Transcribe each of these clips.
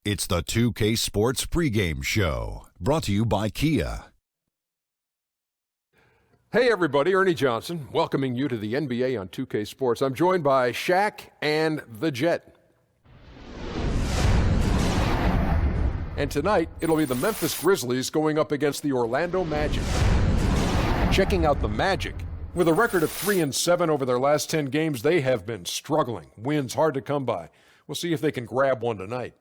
It's the 2K Sports pregame show, brought to you by Kia. Hey everybody, Ernie Johnson, welcoming you to the NBA on 2K Sports. I'm joined by Shaq and the Jet. And tonight, it'll be the Memphis Grizzlies going up against the Orlando Magic. Checking out the Magic. With a record of 3-7 over their last 10 games, they have been struggling. Wins hard to come by. We'll see if they can grab one tonight.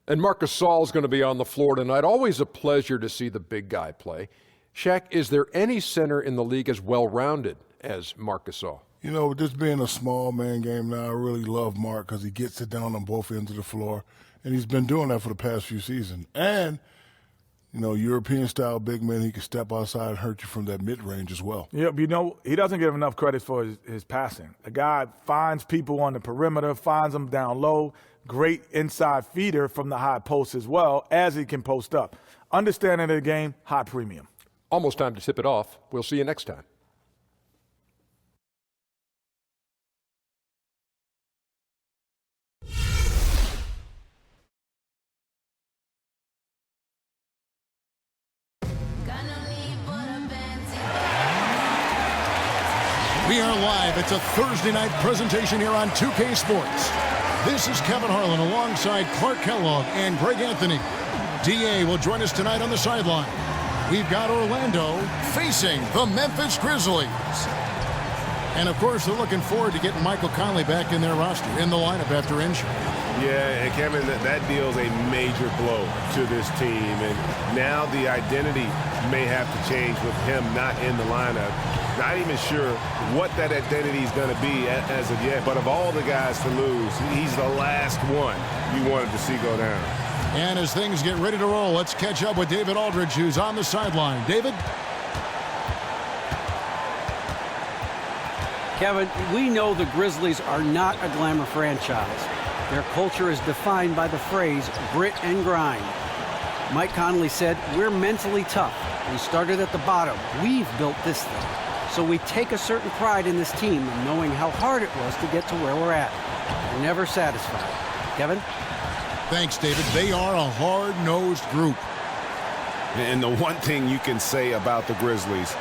And Marc Gasol's going to be on the floor tonight. Always a pleasure to see the big guy play. Shaq, is there any center in the league as well-rounded as Marc Gasol? You know, with this being a small man game now, I really love Marc because he gets it down on both ends of the floor, and he's been doing that for the past few seasons. And, you know, European-style big men, he can step outside and hurt you from that mid-range as well. Yeah, but you know, he doesn't give enough credit for his passing. The guy finds people on the perimeter, finds them down low, great inside feeder from the high post as well, as he can post up. Understanding the game, high premium. Almost time to tip it off. We'll see you next time. We are live. It's a Thursday night presentation here on 2K Sports. This is Kevin Harlan alongside Clark Kellogg and Greg Anthony. DA will join us tonight on the sideline. We've got Orlando facing the Memphis Grizzlies. And, of course, they're looking forward to getting Michael Conley back in their roster, in the lineup after injury. Yeah, and Kevin, that deals a major blow to this team. And now the identity may have to change with him not in the lineup. Not even sure what that identity is going to be as of yet. But of all the guys to lose, he's the last one you wanted to see go down. And as things get ready to roll, let's catch up with David Aldridge, who's on the sideline. David? Kevin, we know the Grizzlies are not a glamour franchise. Their culture is defined by the phrase grit and grind. Mike Conley said, "We're mentally tough. We started at the bottom. We've built this thing." So we take a certain pride in this team and knowing how hard it was to get to where we're at. We're never satisfied. Kevin? Thanks, David. They are a hard-nosed group. And the one thing you can say about the Grizzlies,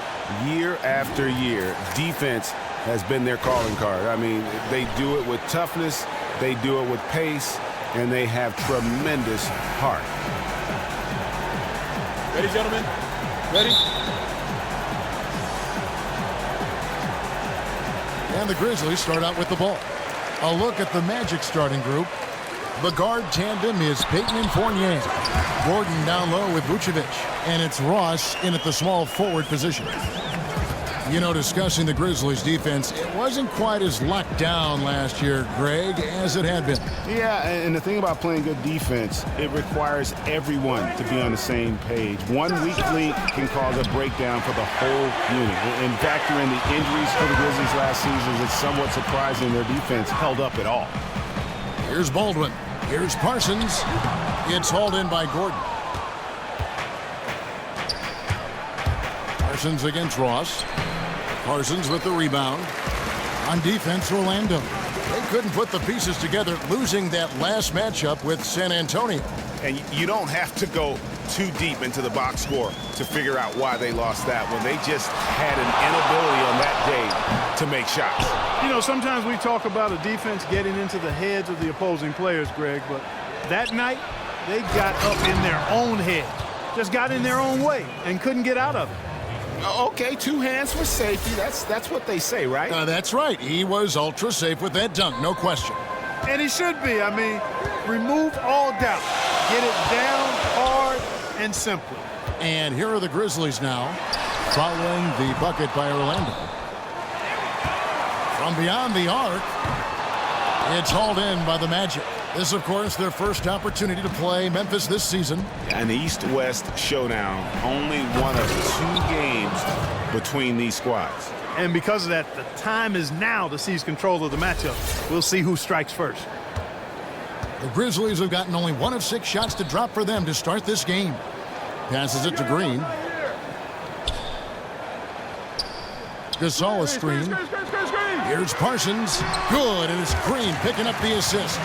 year after year, defense has been their calling card. I mean, they do it with toughness, they do it with pace, and they have tremendous heart. Ready, gentlemen? Ready? And the Grizzlies start out with the ball. A look at the Magic starting group. The guard tandem is Payton and Fournier. Gordon down low with Vucevic. And it's Ross in at the small forward position. You know, discussing the Grizzlies' defense, it wasn't quite as locked down last year, Greg, as it had been. Yeah, and the thing about playing good defense, it requires everyone to be on the same page. One weak link can cause a breakdown for the whole unit. And factor in the injuries for the Grizzlies last season, it's somewhat surprising their defense held up at all. Here's Baldwin. Here's Parsons. It's hauled in by Gordon. Parsons against Ross. Parsons with the rebound. On defense, Orlando. They couldn't put the pieces together, losing that last matchup with San Antonio. And you don't have to go too deep into the box score to figure out why they lost that one. They just had an inability on that day to make shots. You know, sometimes we talk about a defense getting into the heads of the opposing players, Greg, but that night they got up in their own head, just got in their own way and couldn't get out of it. Okay, 2 hands for safety. That's what they say, right? That's right. He was ultra safe with that dunk, no question. And he should be. I mean, remove all doubt. Get it down hard and simple. And here are the Grizzlies now, following the bucket by Orlando. From beyond the arc, it's hauled in by the Magic. This, of course, their first opportunity to play Memphis this season. An East-West showdown, only one of 2 games between these squads. And because of that, the time is now to seize control of the matchup. We'll see who strikes first. The Grizzlies have gotten only 1 of 6 shots to drop for them to start this game. Passes it to Green. Gasol a screen. Here's Parsons. Good, and it's Green picking up the assist.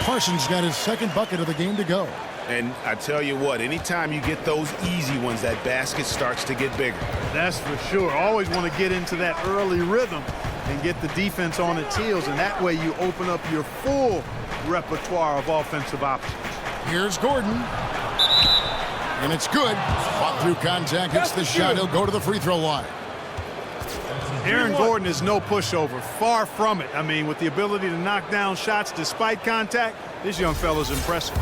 Parsons got his second bucket of the game to go. And I tell you what, anytime you get those easy ones, that basket starts to get bigger. That's for sure. Always want to get into that early rhythm and get the defense on its heels, and that way you open up your full repertoire of offensive options. Here's Gordon. And it's good. Fought through contact, hits the shot. He'll go to the free throw line. Aaron Gordon is no pushover. Far from it. I mean, with the ability to knock down shots despite contact, this young fella's impressive.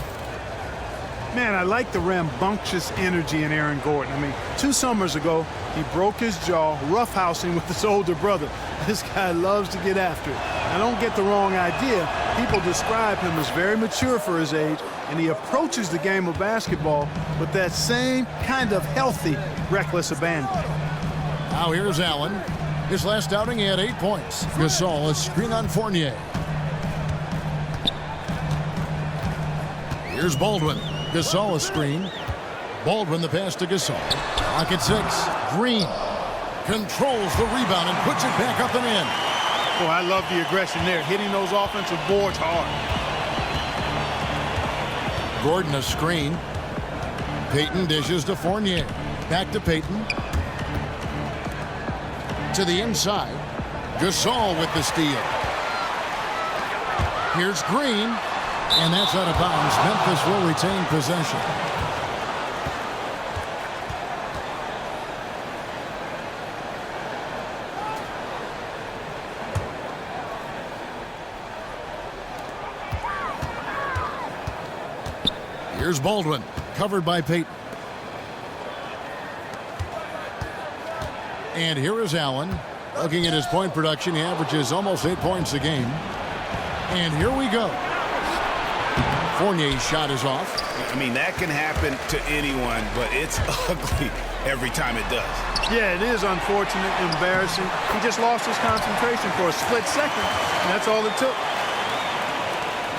Man, I like the rambunctious energy in Aaron Gordon. I mean, 2 summers ago, he broke his jaw roughhousing with his older brother. This guy loves to get after it. Now, don't get the wrong idea. People describe him as very mature for his age, and he approaches the game of basketball with that same kind of healthy, reckless abandon. Now here's Allen. His last outing, he had 8 points. Gasol, a screen on Fournier. Here's Baldwin. Gasol, a screen. Baldwin, the pass to Gasol. Clock at 6. Green controls the rebound and puts it back up and in. Boy, I love the aggression there, hitting those offensive boards hard. Gordon, a screen. Payton dishes to Fournier. Back to Payton. To the inside. Gasol with the steal. Here's Green. And that's out of bounds. Memphis will retain possession. Here's Baldwin, covered by Payton. And here is Allen. Looking at his point production, he averages almost 8 points a game. And here we go. Fournier's shot is off. I mean, that can happen to anyone, but it's ugly every time it does. Yeah, it is unfortunate, embarrassing. He just lost his concentration for a split second, and that's all it took.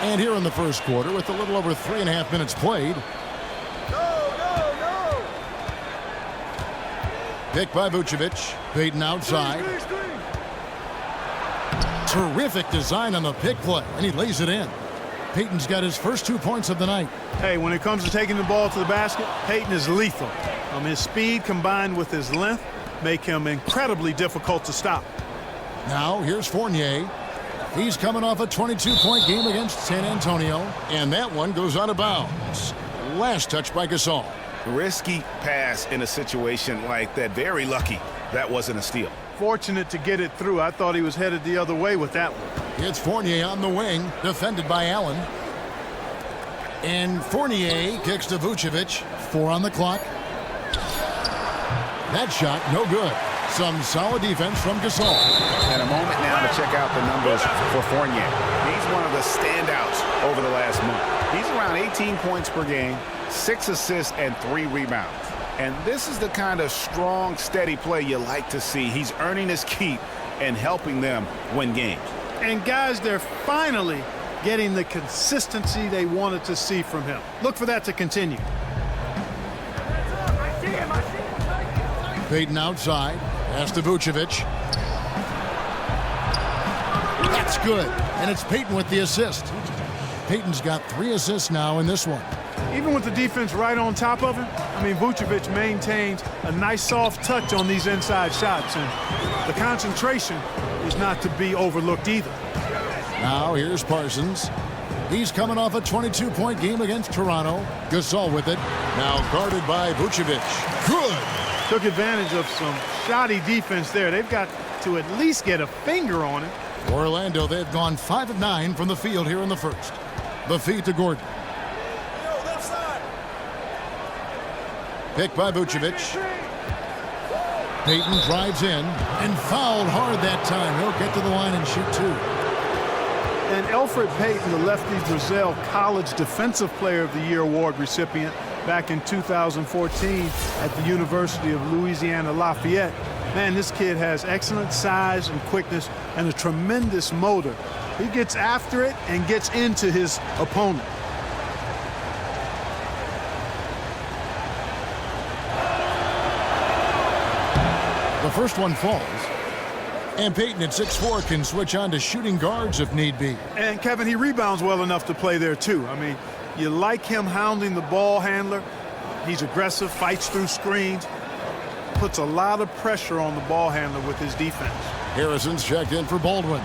And here in the first quarter, with a little over 3.5 minutes played. Picked by Vucevic. Payton outside. Terrific design on the pick play, and he lays it in. Payton's got his first 2 points of the night. Hey, when it comes to taking the ball to the basket, Payton is lethal. His speed combined with his length make him incredibly difficult to stop. Now, here's Fournier. He's coming off a 22-point game against San Antonio, and that one goes out of bounds. Last touch by Gasol. Risky pass in a situation like that. Very lucky that wasn't a steal. Fortunate to get it through. I thought he was headed the other way with that one. It's Fournier on the wing, defended by Allen. And Fournier kicks to Vucevic. 4 on the clock. That shot, no good. Some solid defense from Gasol. And a moment now to check out the numbers for Fournier. He's one of the standouts over the last month. He's around 18 points per game, 6 assists, and 3 rebounds. And this is the kind of strong, steady play you like to see. He's earning his keep and helping them win games. And guys, they're finally getting the consistency they wanted to see from him. Look for that to continue. Payton outside. Pass to Vucevic. That's good. And it's Payton with the assist. Payton's got 3 assists now in this one. Even with the defense right on top of him, Vucevic maintains a nice soft touch on these inside shots, and the concentration is not to be overlooked either. Now here's Parsons. He's coming off a 22-point game against Toronto. Gasol with it. Now guarded by Vucevic. Good. Took advantage of some shoddy defense there. They've got to at least get a finger on it. Orlando, they've gone 5 of 9 from the field here in the first. The feed to Gordon. Picked by Vucevic. Payton drives in and fouled hard that time. He'll get to the line and shoot 2. And Elfrid Payton, the lefty Brazil College Defensive Player of the Year award recipient back in 2014 at the University of Louisiana Lafayette. Man, this kid has excellent size and quickness and a tremendous motor. He gets after it and gets into his opponent. The first one falls. And Payton at 6'4" can switch on to shooting guards if need be. And Kevin, he rebounds well enough to play there too. I mean, you like him hounding the ball handler. He's aggressive, fights through screens, puts a lot of pressure on the ball handler with his defense. Harrison's checked in for Baldwin.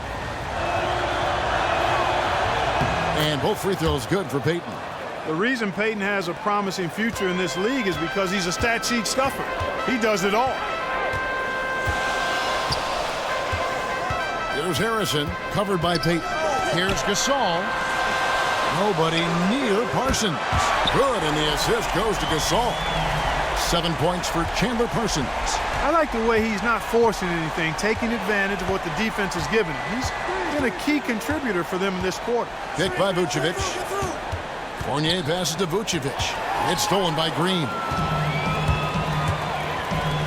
And both free throws good for Payton. The reason Payton has a promising future in this league is because he's a stat sheet stuffer. He does it all. Here's Harrison, covered by Payton. Here's Gasol. Nobody near Parsons. Good, and the assist goes to Gasol. 7 points for Chandler Parsons. I like the way he's not forcing anything, taking advantage of what the defense has given him. He's been a key contributor for them in this quarter. Picked by Vucevic. Fournier passes to Vucevic. It's stolen by Green.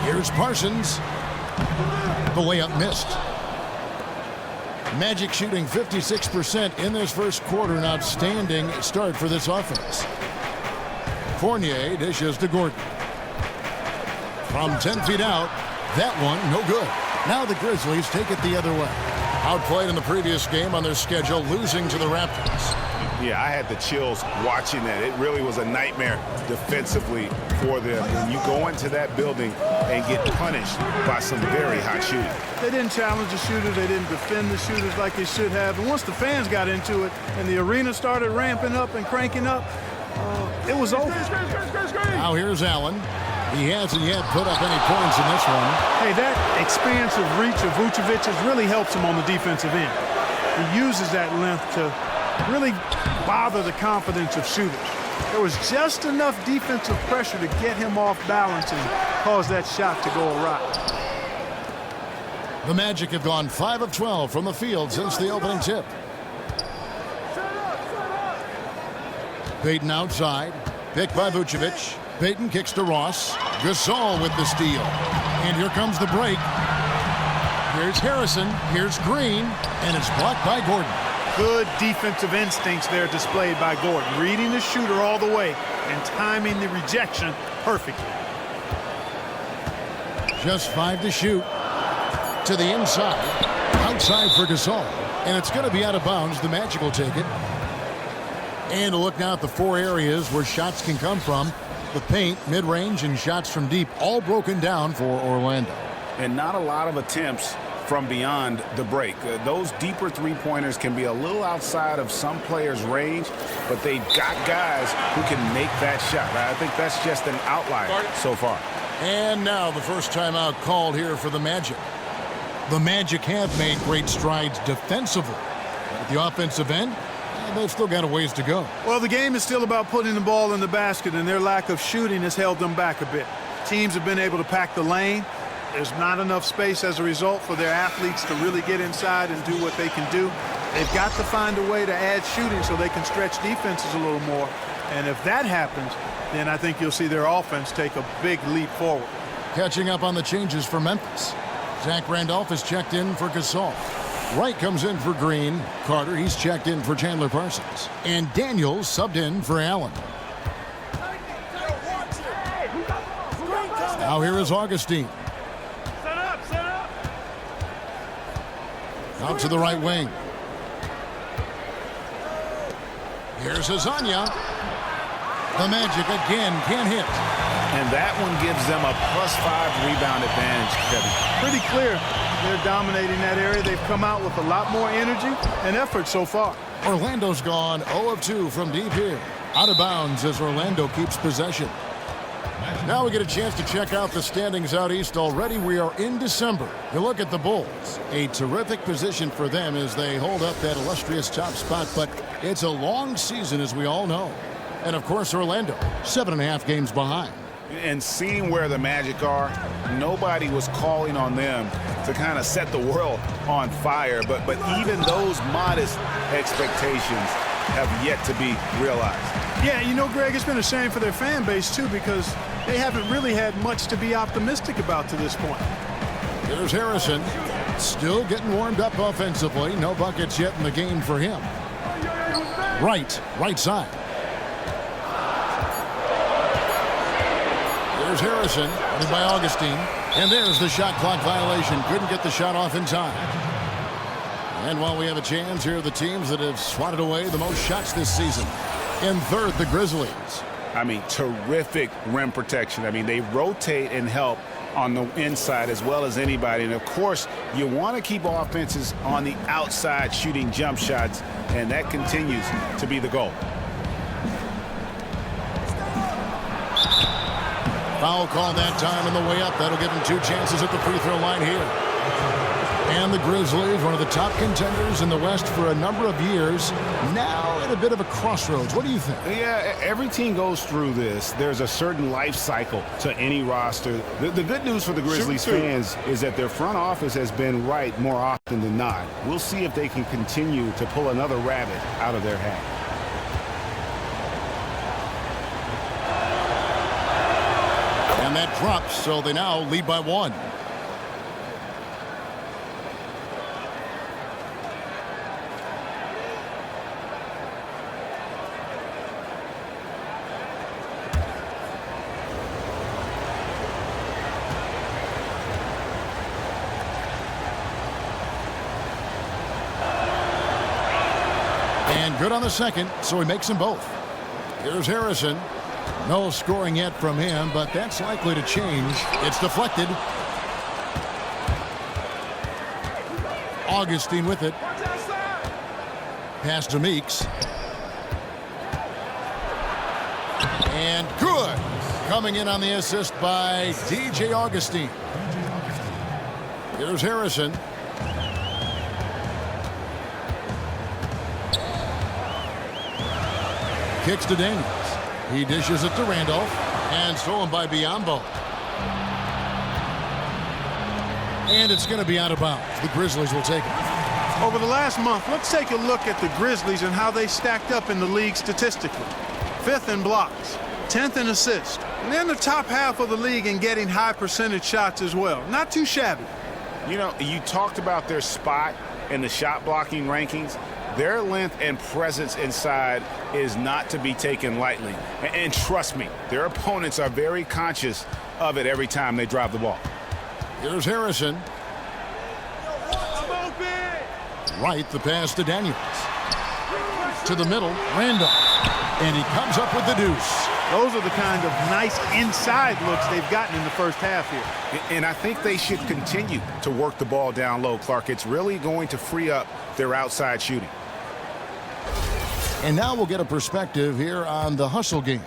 Here's Parsons. The layup missed. Magic shooting 56% in this first quarter. An outstanding start for this offense. Fournier dishes to Gordon. From 10 feet out, that one no good. Now the Grizzlies take it the other way. Outplayed in the previous game on their schedule, losing to the Raptors. Yeah, I had the chills watching that. It really was a nightmare defensively for them. When you go into that building and get punished by some very hot shooting. They didn't challenge the shooters. They didn't defend the shooters like they should have. And once the fans got into it and the arena started ramping up and cranking up, it was over. Now here's Allen. He hasn't yet put up any points in this one. Hey, that expansive reach of Vucevic's really helps him on the defensive end. He uses that length to really bother the confidence of shooters. There was just enough defensive pressure to get him off balance and cause that shot to go awry. The Magic have gone 5 of 12 from the field since the opening tip. Payton outside. Picked by Vucevic. Payton kicks to Ross. Gasol with the steal. And here comes the break. Here's Harrison. Here's Green. And it's blocked by Gordon. Good defensive instincts there displayed by Gordon. Reading the shooter all the way and timing the rejection perfectly. Just 5 to shoot. To the inside. Outside for Gasol. And it's going to be out of bounds. The Magic will take it. And a look now at the 4 areas where shots can come from. The paint, mid-range, and shots from deep, all broken down for Orlando. And not a lot of attempts from beyond the break. Those deeper three-pointers can be a little outside of some players' range, but they've got guys who can make that shot. I think that's just an outlier so far. And now the first timeout called here for the Magic. The Magic have made great strides defensively. At the offensive end, they've still got a ways to go. Well, the game is still about putting the ball in the basket, and their lack of shooting has held them back a bit. Teams have been able to pack the lane. There's not enough space as a result for their athletes to really get inside and do what they can do. They've got to find a way to add shooting so they can stretch defenses a little more. And if that happens, then I think you'll see their offense take a big leap forward. Catching up on the changes for Memphis. Zach Randolph is checked in for Gasol. Wright comes in for Green. Carter, he's checked in for Chandler Parsons. And Daniels subbed in for Allen. Now here is Augustine. Out to the right wing. Here's Azania. The Magic again can't hit. And that one gives them a +5 rebound advantage, Kevin. Pretty clear they're dominating that area. They've come out with a lot more energy and effort so far. Orlando's gone 0 of 2 from deep here. Out of bounds as Orlando keeps possession. Now we get a chance to check out the standings out east. Already we are in December. You look at the Bulls. A terrific position for them as they hold up that illustrious top spot. But it's a long season, as we all know. And, of course, Orlando, 7.5 games behind. And seeing where the Magic are, nobody was calling on them to kind of set the world on fire. But even those modest expectations have yet to be realized. Yeah, you know, Greg, it's been a shame for their fan base, too, because they haven't really had much to be optimistic about to this point. Here's Harrison. Still getting warmed up offensively. No buckets yet in the game for him. Right side. Here's Harrison, led by Augustine. And there's the shot clock violation. Couldn't get the shot off in time. And while we have a chance, here are the teams that have swatted away the most shots this season. In third, the Grizzlies. I mean, terrific rim protection. I mean, they rotate and help on the inside as well as anybody. And, of course, you want to keep offenses on the outside shooting jump shots, and that continues to be the goal. Foul call that time on the way up. That'll give him 2 chances at the free throw line here. And the Grizzlies, one of the top contenders in the West for a number of years, now at a bit of a crossroads. What do you think? Yeah, every team goes through this. There's a certain life cycle to any roster. The good news for the Grizzlies fans is that their front office has been right more often than not. We'll see if they can continue to pull another rabbit out of their hat. And that drops, so they now lead by 1. And good on the second, so he makes them both. Here's Harrison. No scoring yet from him, but that's likely to change. It's deflected. Augustine with it. Pass to Meeks. And good. Coming in on the assist by DJ Augustine. Here's Harrison. Kicks to Daniels. He dishes it to Randolph. And stolen by Biyombo. And it's going to be out of bounds. The Grizzlies will take it. Over the last month, let's take a look at the Grizzlies and how they stacked up in the league statistically. 5th in blocks, 10th in assists, and they're in the top half of the league in getting high percentage shots as well. Not too shabby. You know, you talked about their spot in the shot blocking rankings. Their length and presence inside is not to be taken lightly. And trust me, their opponents are very conscious of it every time they drive the ball. Here's Harrison. Right, the pass to Daniels. To the middle, Randolph. And he comes up with the deuce. Those are the kind of nice inside looks they've gotten in the first half here. And I think they should continue to work the ball down low, Clark. It's really going to free up their outside shooting. And now we'll get a perspective here on the hustle game,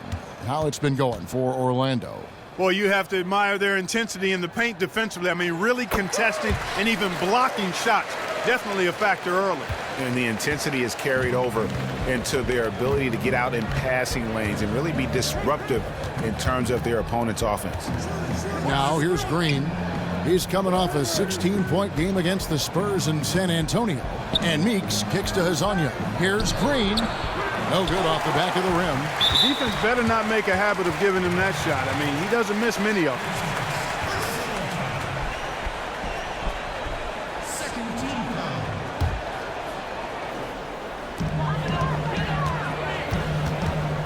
how it's been going for Orlando. Well, you have to admire their intensity in the paint defensively. I mean, really contesting and even blocking shots. Definitely a factor early. And the intensity is carried over into their ability to get out in passing lanes and really be disruptive in terms of their opponent's offense. Now here's Green. He's coming off a 16-point game against the Spurs in San Antonio. And Meeks kicks to Hezonja. Here's Green. No good off the back of the rim. The defense better not make a habit of giving him that shot. I mean, he doesn't miss many of them.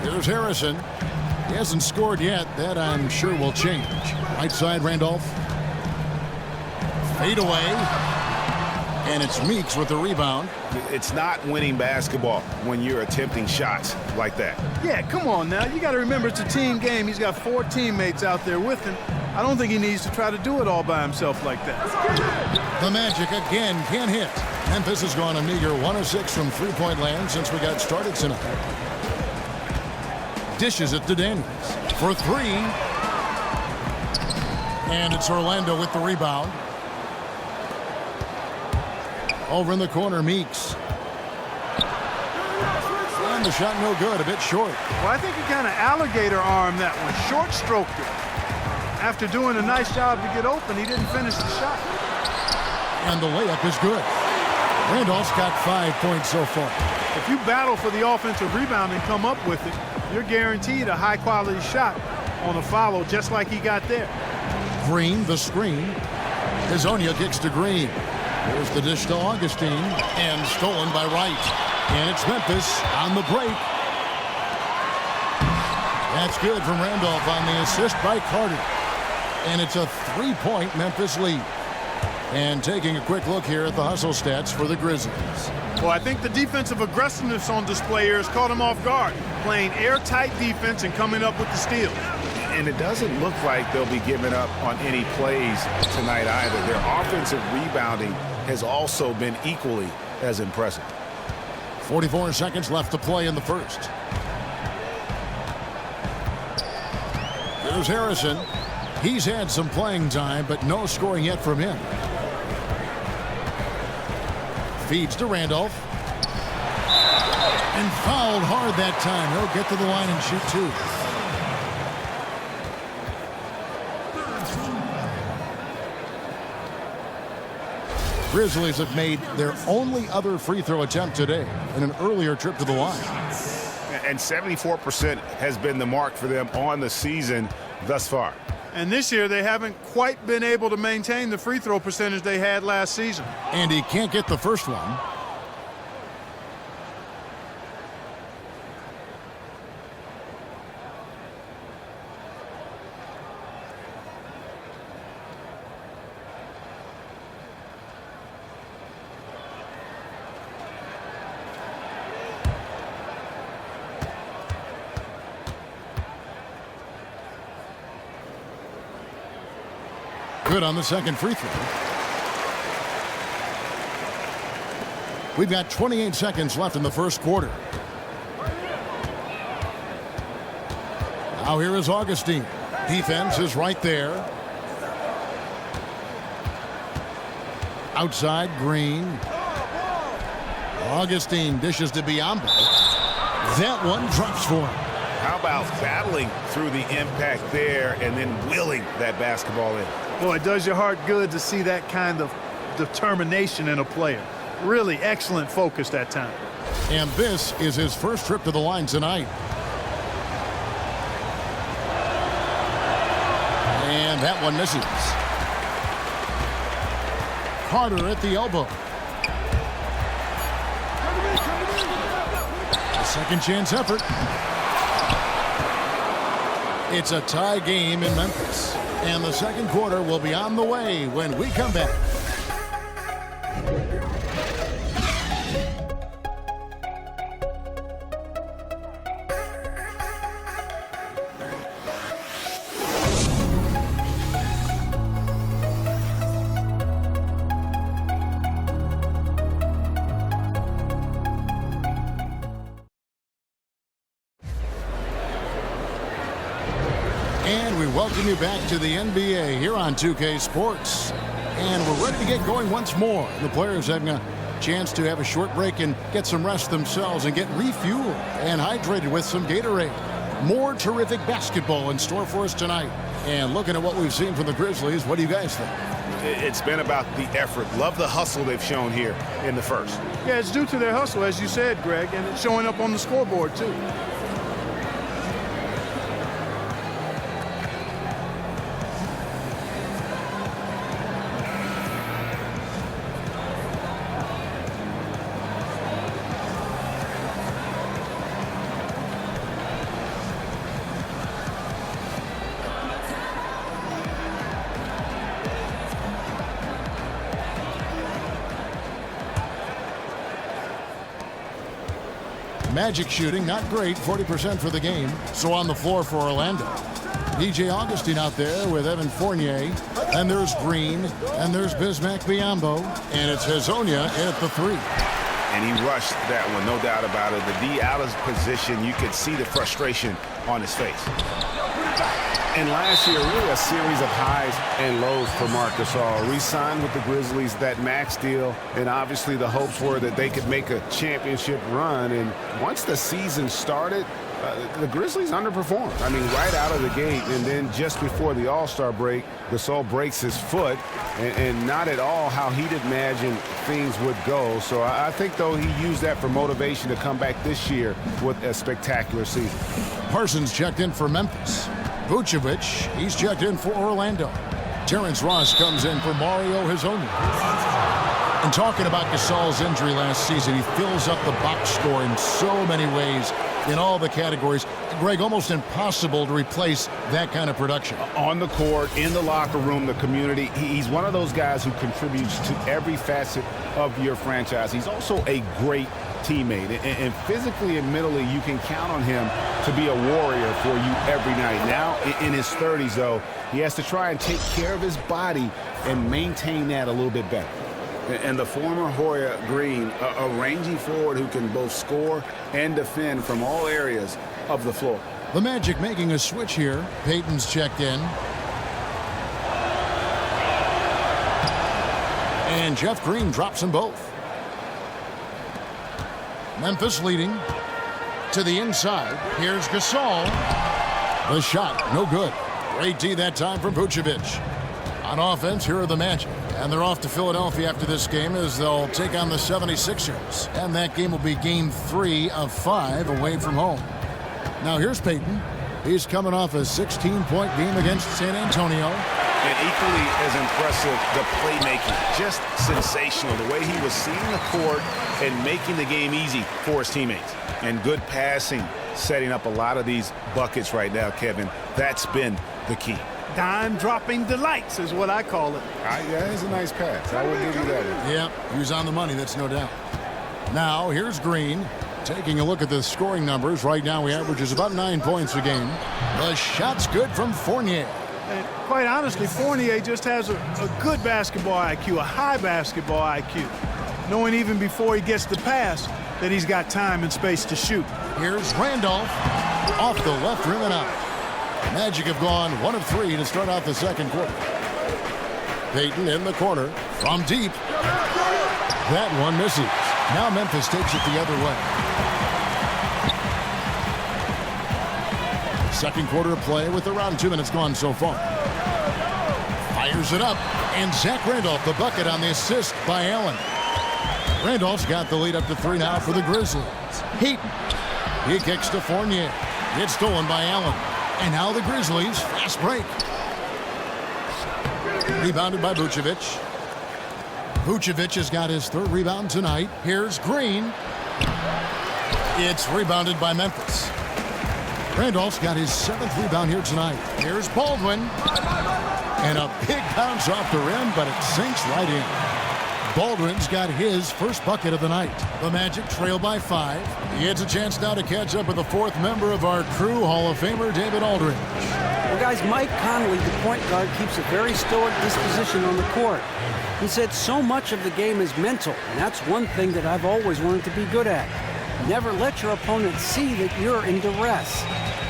Here's Harrison. He hasn't scored yet. That, I'm sure, will change. Right side, Randolph. Fade away. And it's Meeks with the rebound. It's not winning basketball when you're attempting shots like that. Yeah, come on now. You got to remember it's a team game. He's got 4 teammates out there with him. I don't think he needs to try to do it all by himself like that. The Magic again can't hit. Memphis has gone a meager 1 of 6 from three-point land since we got started tonight. Dishes it to Daniels for 3. And it's Orlando with the rebound. Over in the corner, Meeks. And the shot no good, a bit short. Well, I think he kind of alligator armed that one, short stroked it. After doing a nice job to get open, he didn't finish the shot. And the layup is good. Randolph's got 5 points so far. If you battle for the offensive rebound and come up with it, you're guaranteed a high-quality shot on a follow just like he got there. Green, the screen. Hezonja kicks to Green. There's the dish to Augustine, and stolen by Wright. And it's Memphis on the break. That's good from Randolph on the assist by Carter. and it's a 3-point Memphis lead. And taking a quick look here at the hustle stats for the Grizzlies. Well, I think the defensive aggressiveness on display here has caught them off guard, playing airtight defense and coming up with the steals. And it doesn't look like they'll be giving up on any plays tonight either. Their offensive rebounding has also been equally as impressive. 44 seconds left to play in the first. Here's Harrison. He's had some playing time, but no scoring yet from him. Feeds to Randolph. And fouled hard that time. He'll get to the line and shoot two. Grizzlies have made their only other free throw attempt today in an earlier trip to the line. And 74% has been the mark for them on the season thus far. And this year, they haven't quite been able to maintain the free throw percentage they had last season. And he can't get the first one. Good on the second free throw. We've got 28 seconds left in the first quarter. Now here is Augustine. Defense is right there. Outside, Green. Augustine dishes to Biombo. That one drops for him. How about battling through the impact there and then willing that basketball in? Boy, it does your heart good to see that kind of determination in a player. Really excellent focus that time. And this is his first trip to the line tonight. And that one misses. Carter at the elbow. A second chance effort. It's a tie game in Memphis. And the second quarter will be on the way when we come back. And we welcome you back to the NBA here on 2K Sports. And we're ready to get going once more. The players having a chance to have a short break and get some rest themselves and get refueled and hydrated with some Gatorade. More terrific basketball in store for us tonight. And looking at what we've seen from the Grizzlies, what do you guys think? It's been about the effort. Love the hustle they've shown here in the first. Yeah, it's due to their hustle, as you said, Greg, and it's showing up on the scoreboard, too. Magic shooting, not great, 40% for the game. So on the floor for Orlando. DJ Augustine out there with Evan Fournier. And there's Green. And there's Bismack Biyombo. And it's Hazonia at the three. And he rushed that one, no doubt about it. The D out of position, you could see the frustration on his face. And last year, really a series of highs and lows for Marc Gasol. Re-signed with the Grizzlies, that max deal, and obviously the hopes were that they could make a championship run. And once the season started, the Grizzlies underperformed. I mean, right out of the gate, and then just before the All-Star break, Gasol breaks his foot, and not at all how he'd imagine things would go. So I think, though, he used that for motivation to come back this year with a spectacular season. Parsons checked in for Memphis. Vucevic, he's checked in for Orlando. Terrence Ross comes in for Mario Hazonia. And talking about Gasol's injury last season, he fills up the box score in so many ways in all the categories. Greg, almost impossible to replace that kind of production. On the court, in the locker room, the community, he's one of those guys who contributes to every facet of your franchise. He's also a great teammate, and physically and mentally, you can count on him to be a warrior for you every night. Now, in his 30s, though, he has to try and take care of his body and maintain that a little bit better. And the former Hoya Green, a rangy forward who can both score and defend from all areas of the floor. The Magic making a switch here. Payton's checked in. And Jeff Green drops them both. Memphis leading to the inside. Here's Gasol. The shot, no good. Great D that time from Vucevic. On offense, here are the Magic. And they're off to Philadelphia after this game as they'll take on the 76ers. And that game will be game 3 of 5 away from home. Now here's Payton. He's coming off a 16-point game against San Antonio. And equally as impressive, the playmaking. Just sensational. The way he was seeing the court and making the game easy for his teammates. And good passing, setting up a lot of these buckets right now, Kevin. That's been the key. Dime-dropping delights is what I call it. Yeah, it's a nice pass. I will give you that. Yep, he was on the money, that's no doubt. Now, here's Green. Taking a look at the scoring numbers. Right now, he averages about 9 points a game. The shot's good from Fournier. And quite honestly, Fournier just has a good basketball IQ, a high basketball IQ. Knowing even before he gets the pass that he's got time and space to shoot. Here's Randolph. Off the left rim and out. Magic have gone 1 of 3 to start out the second quarter. Payton in the corner from deep. That one misses. Now Memphis takes it the other way. Second quarter of play with around 2 minutes gone so far. Fires it up. And Zach Randolph, the bucket on the assist by Allen. Randolph's got the lead up to 3 now for the Grizzlies. Heaton. He kicks to Fournier. It's stolen by Allen. And now the Grizzlies, fast break. Rebounded by Vucevic. Vucevic has got his 3rd rebound tonight. Here's Green. It's rebounded by Memphis. Randolph's got his 7th rebound here tonight. Here's Baldwin. And a big bounce off the rim, but it sinks right in. Baldwin's got his first bucket of the night. The Magic trail by 5. He gets a chance now to catch up with the 4th member of our crew, Hall of Famer David Aldridge. Well, guys, Mike Conley, the point guard, keeps a very stoic disposition on the court. He said so much of the game is mental, and that's one thing that I've always wanted to be good at. Never let your opponent see that you're in duress.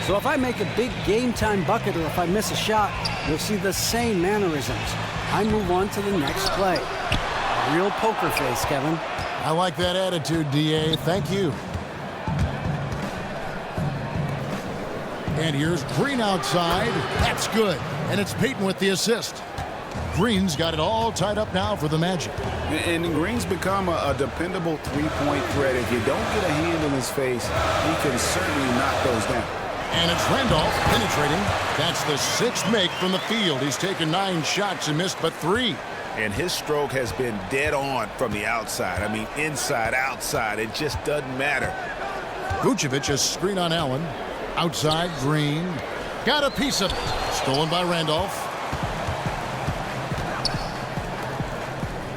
So if I make a big game-time bucket or if I miss a shot, you'll see the same mannerisms. I move on to the next play. Real poker face, Kevin. I like that attitude, D.A. Thank you. And here's Green outside. That's good. And it's Payton with the assist. Green's got it all tied up now for the Magic. And Green's become a dependable three-point threat. If you don't get a hand in his face, he can certainly knock those down. And it's Randolph penetrating. That's the 6th make from the field. He's taken 9 shots and missed but 3. And his stroke has been dead on from the outside. I mean, inside, outside. It just doesn't matter. Vucevic a screen on Allen. Outside, Green. Got a piece of it. Stolen by Randolph.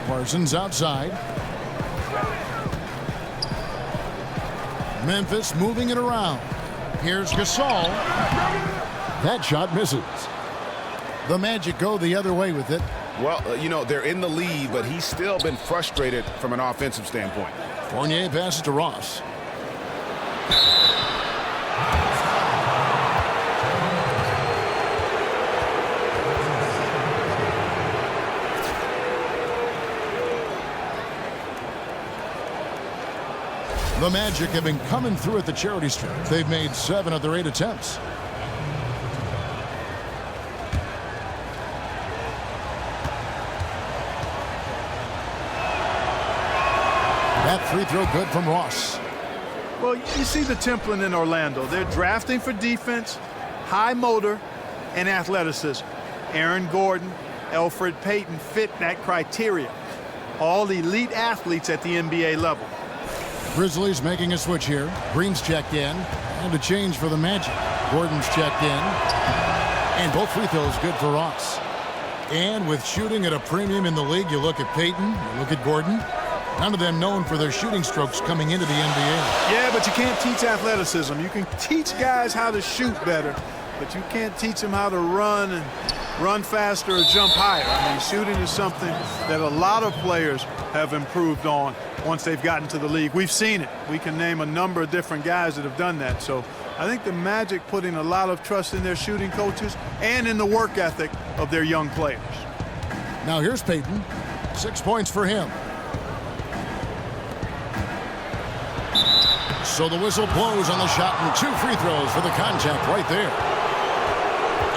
Parsons outside. Memphis moving it around. Here's Gasol. That shot misses. The Magic go the other way with it. Well, you know, they're in the lead, but he's still been frustrated from an offensive standpoint. Fournier passes to Ross. The Magic have been coming through at the charity strip. They've made 7 of their 8 attempts. That free throw good from Ross. Well, you see the template in Orlando. They're drafting for defense, high motor, and athleticism. Aaron Gordon, Elfrid Payton fit that criteria. All elite athletes at the NBA level. Grizzlies making a switch here. Green's checked in. And a change for the Magic. Gordon's checked in. And both free throws good for Ross. And with shooting at a premium in the league, you look at Payton, you look at Gordon. None of them known for their shooting strokes coming into the NBA. Yeah, but you can't teach athleticism. You can teach guys how to shoot better, but you can't teach them how to run faster or jump higher. I mean, shooting is something that a lot of players have improved on once they've gotten to the league. We've seen it. We can name a number of different guys that have done that. So I think the Magic putting a lot of trust in their shooting coaches and in the work ethic of their young players. Now here's Payton. 6 points for him. So the whistle blows on the shot and 2 free throws for the contact right there.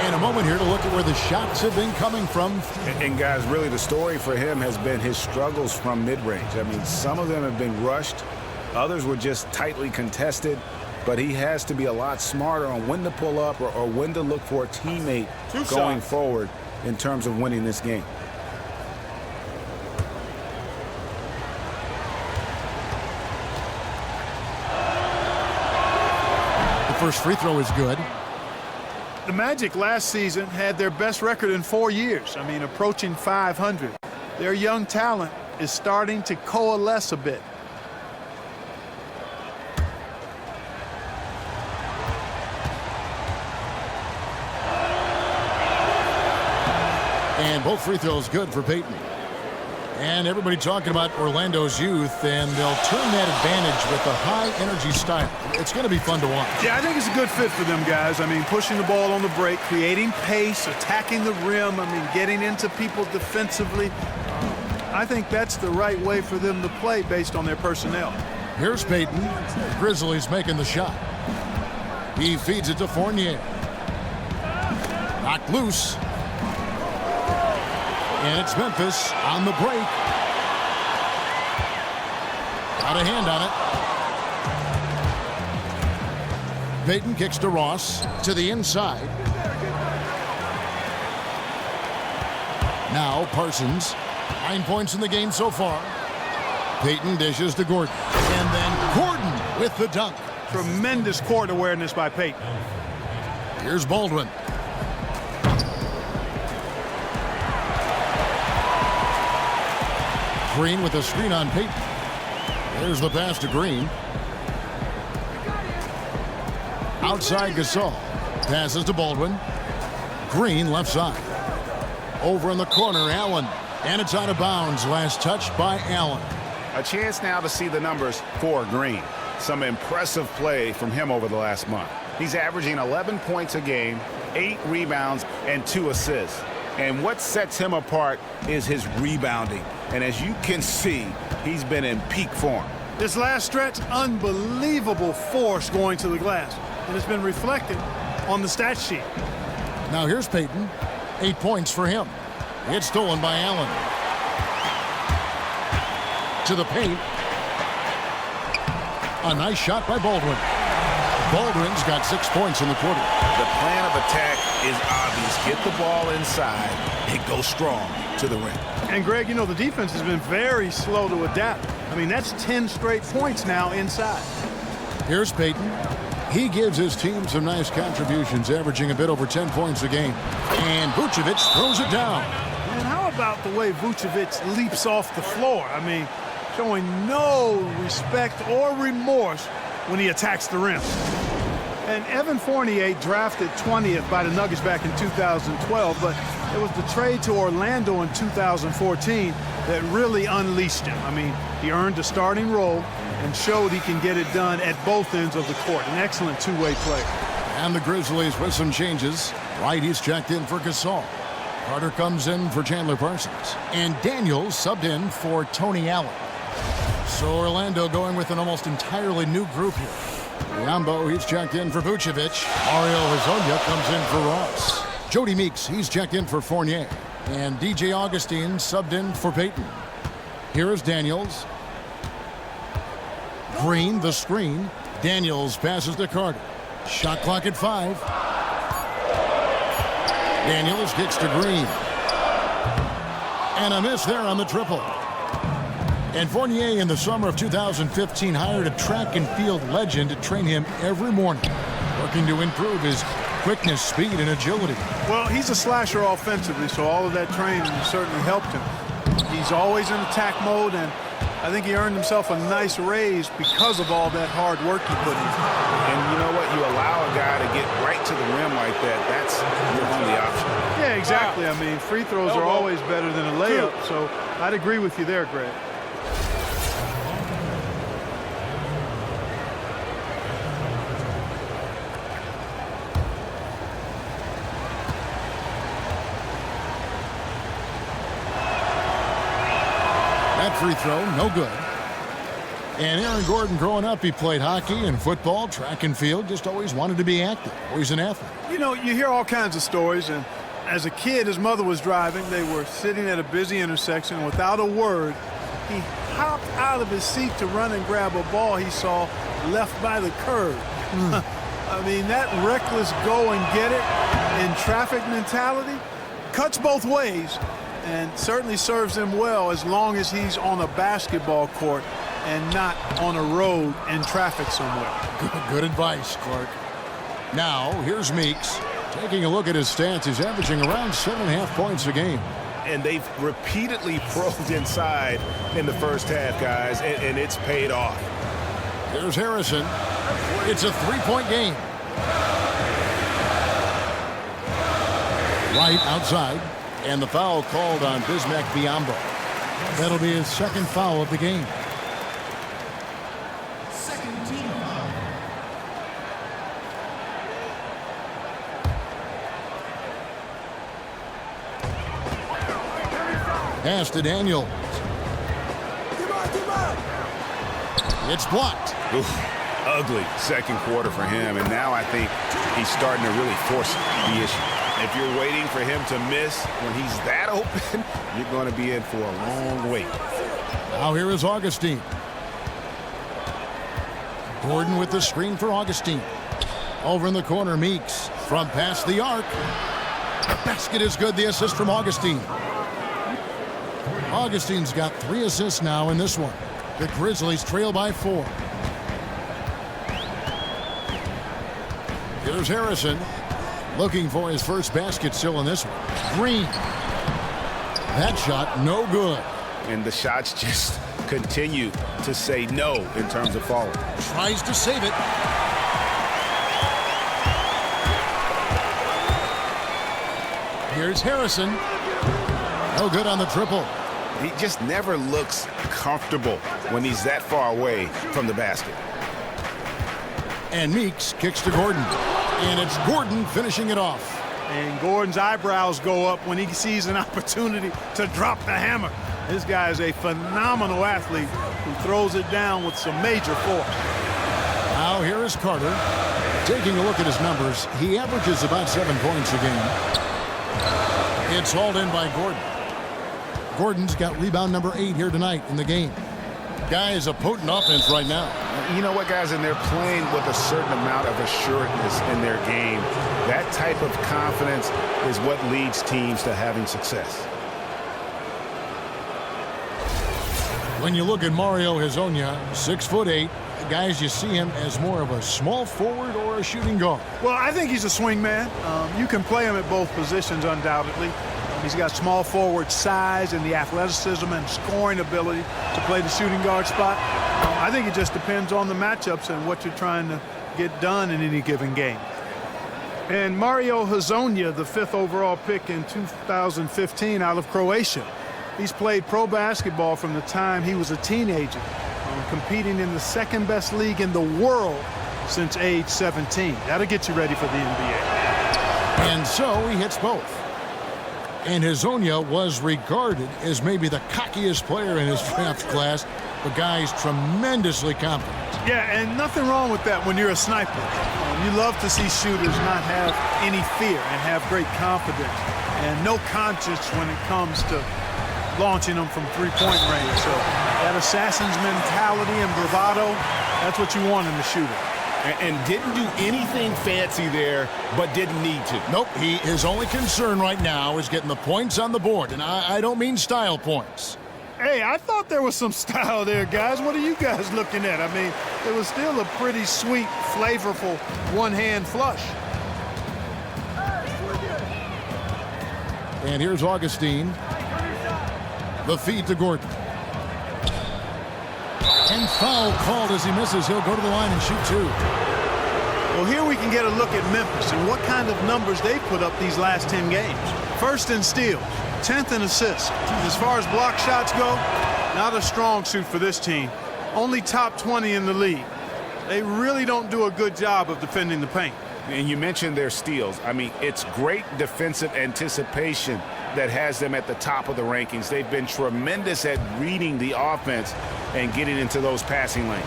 And a moment here to look at where the shots have been coming from. And guys, really the story for him has been his struggles from mid-range. I mean, some of them have been rushed. Others were just tightly contested. But he has to be a lot smarter on when to pull up or when to look for a teammate going forward in terms of winning this game. The first free throw is good. The Magic last season had their best record in 4 years. I mean, approaching 500. Their young talent is starting to coalesce a bit. And both free throws good for Payton. And everybody talking about Orlando's youth, and they'll turn that advantage with a high-energy style. It's going to be fun to watch. Yeah, I think it's a good fit for them, guys. I mean, pushing the ball on the break, creating pace, attacking the rim, I mean, getting into people defensively. I think that's the right way for them to play based on their personnel. Here's Payton. Grizzlies making the shot. He feeds it to Fournier. Knocked loose. And it's Memphis on the break. Got a hand on it. Payton kicks to Ross to the inside. Now Parsons. 9 points in the game so far. Payton dishes to Gordon. And then Gordon with the dunk. Tremendous court awareness by Payton. Here's Baldwin. Green with a screen on Payton. There's the pass to Green. Outside Gasol. Passes to Baldwin. Green left side. Over in the corner, Allen. And it's out of bounds. Last touch by Allen. A chance now to see the numbers for Green. Some impressive play from him over the last month. He's averaging 11 points a game, 8 rebounds, and 2 assists. And what sets him apart is his rebounding. And as you can see, he's been in peak form. This last stretch, unbelievable force going to the glass. And it's been reflected on the stat sheet. Now here's Payton. 8 points for him. It's stolen by Allen. To the paint. A nice shot by Baldwin. Baldwin's got 6 points in the quarter. The plan of attack is obvious. Get the ball inside and go strong to the rim. And Greg, you know, the defense has been very slow to adapt. I mean, that's 10 straight points now inside. Here's Payton. He gives his team some nice contributions, averaging a bit over 10 points a game. And Vucevic throws it down. And how about the way Vucevic leaps off the floor? I mean, showing no respect or remorse when he attacks the rim. And Evan Fournier drafted 20th by the Nuggets back in 2012, but it was the trade to Orlando in 2014 that really unleashed him. I mean, he earned a starting role and showed he can get it done at both ends of the court. An excellent two-way player. And the Grizzlies with some changes. Wright, he's checked in for Gasol. Carter comes in for Chandler Parsons. And Daniels subbed in for Tony Allen. So Orlando going with an almost entirely new group here. Rambo, he's checked in for Vucevic. Mario Hezonja comes in for Ross. Jody Meeks, he's checked in for Fournier. And DJ Augustine subbed in for Payton. Here is Daniels. Green, the screen. Daniels passes to Carter. Shot clock at 5. Daniels gets to Green. And a miss there on the triple. And Fournier, in the summer of 2015, hired a track and field legend to train him every morning, working to improve his quickness, speed, and agility. Well, he's a slasher offensively, so all of that training certainly helped him. He's always in attack mode, and I think he earned himself a nice raise because of all that hard work he put in. And you know what? You allow a guy to get right to the rim like that, that's your only option. Yeah, exactly. I mean, free throws are always better than a layup, so I'd agree with you there, Greg. That free throw, no good. And Aaron Gordon, growing up, he played hockey and football, track and field, just always wanted to be active, always an athlete. You know, you hear all kinds of stories, and as a kid, his mother was driving. They were sitting at a busy intersection, and without a word, he hopped out of his seat to run and grab a ball he saw left by the curb. I mean, that reckless go and get it in traffic mentality cuts both ways and certainly serves him well as long as he's on a basketball court and not on a road in traffic somewhere. Good advice, Clark. Now, here's Meeks. Taking a look at his stats, he's averaging around 7.5 points a game. And they've repeatedly probed inside in the first half, guys, and it's paid off. Here's Harrison. It's a three-point game. Right outside. And the foul called on Bismack Biyombo. That'll be his second foul of the game. Second team foul. Pass to Daniel. It's blocked. Oof, ugly second quarter for him, and now I think he's starting to really force the issue. If you're waiting for him to miss when he's that open, you're going to be in for a long wait. Now here is Augustine. Gordon with the screen for Augustine. Over in the corner, Meeks from past the arc. The basket is good. The assist from Augustine. Augustine's got 3 assists now in this one. The Grizzlies trail by 4. Here's Harrison. Looking for his first basket still in this one. Green. That shot, no good. And the shots just continue to say no in terms of falling. Tries to save it. Here's Harrison. No good on the triple. He just never looks comfortable when he's that far away from the basket. And Meeks kicks to Gordon. And it's Gordon finishing it off. And Gordon's eyebrows go up when he sees an opportunity to drop the hammer. This guy is a phenomenal athlete who throws it down with some major force. Now here is Carter. Taking a look at his numbers, he averages about 7 points a game. It's hauled in by Gordon. Gordon's got rebound number 8 here tonight in the game. Guy is a potent offense right now. You know what, guys? And they're playing with a certain amount of assuredness in their game. That type of confidence is what leads teams to having success. When you look at Mario Hezonja, 6'8", guys, you see him as more of a small forward or a shooting guard. Well, I think he's a swing man. You can play him at both positions, undoubtedly. He's got small forward size and the athleticism and scoring ability to play the shooting guard spot. I think it just depends on the matchups and what you're trying to get done in any given game. And Mario Hezonja, the 5th overall pick in 2015 out of Croatia. He's played pro basketball from the time he was a teenager, competing in the 2nd best league in the world since age 17. That'll get you ready for the NBA. And so he hits both. And Hezonja was regarded as maybe the cockiest player in his draft class. The guy's tremendously confident. Yeah, and nothing wrong with that when you're a sniper. You love to see shooters not have any fear and have great confidence and no conscience when it comes to launching them from three-point range. So that assassin's mentality and bravado, that's what you want in a shooter. And didn't do anything fancy there, but didn't need to. Nope, his only concern right now is getting the points on the board, and I don't mean style points. Hey, I thought there was some style there, guys. What are you guys looking at? I mean, it was still a pretty sweet, flavorful one-hand flush. And here's Augustine. The feed to Gordon. And foul called as he misses. He'll go to the line and shoot two. Well, here we can get a look at Memphis and what kind of numbers they've put up these last 10 games. First in steals, 10th in assists. As far as block shots go, not a strong suit for this team. Only top 20 in the league. They really don't do a good job of defending the paint. And you mentioned their steals. I mean, it's great defensive anticipation that has them at the top of the rankings. They've been tremendous at reading the offense and getting into those passing lanes.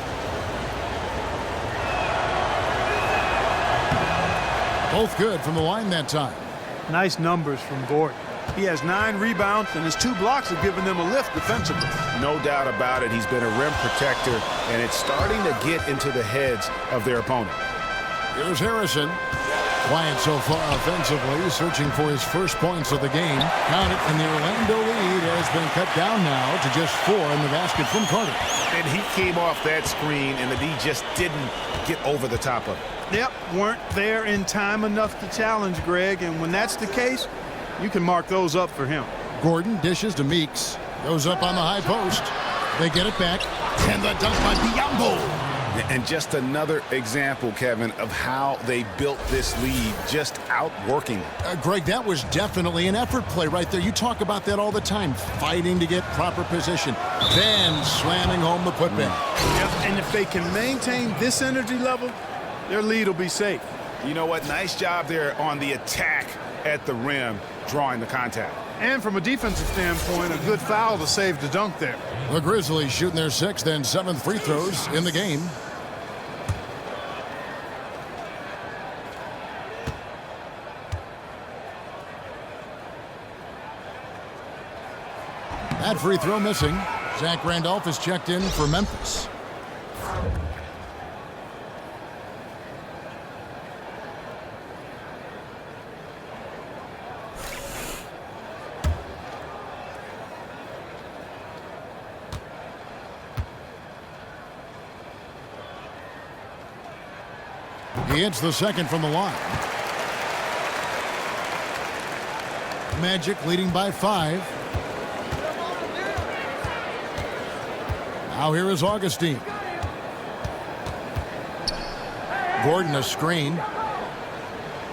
Both good from the line that time. Nice numbers from Gordon. He has 9 rebounds, and his 2 blocks have given them a lift defensively. No doubt about it. He's been a rim protector, and it's starting to get into the heads of their opponent. Here's Harrison. Quiet so far offensively, searching for his first points of the game. Count it, and the Orlando lead has been cut down now to just 4 in the basket from Carter. And he came off that screen, and the D just didn't get over the top of it. Yep, weren't there in time enough to challenge Greg, and when that's the case, you can mark those up for him. Gordon dishes to Meeks. Goes up on the high post. They get it back. And the dunk by Biombo. And just another example, Kevin, of how they built this lead, just outworking it. Greg, that was definitely an effort play right there. You talk about that all the time, fighting to get proper position, then slamming home the putback. Yep, and if they can maintain this energy level, their lead will be safe. You know what? Nice job there on the attack at the rim, drawing the contact. And from a defensive standpoint, a good foul to save the dunk there. The Grizzlies shooting their 6th and 7th free throws in the game. That free throw missing. Zach Randolph is checked in for Memphis. He hits the second from the line. Magic leading by 5. Now here is Augustine. Gordon a screen.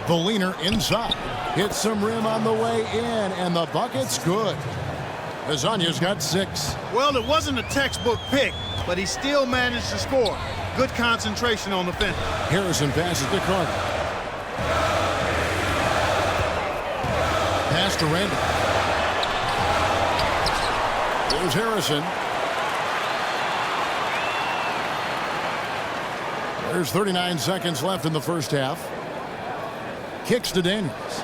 The leaner inside. Hits some rim on the way in, and the bucket's good. Azania's got 6. Well, it wasn't a textbook pick, but he still managed to score. Good concentration on the fence. Harrison passes to Carter. Pass to Randall. There's Harrison. There's 39 seconds left in the first half. Kicks to Daniels.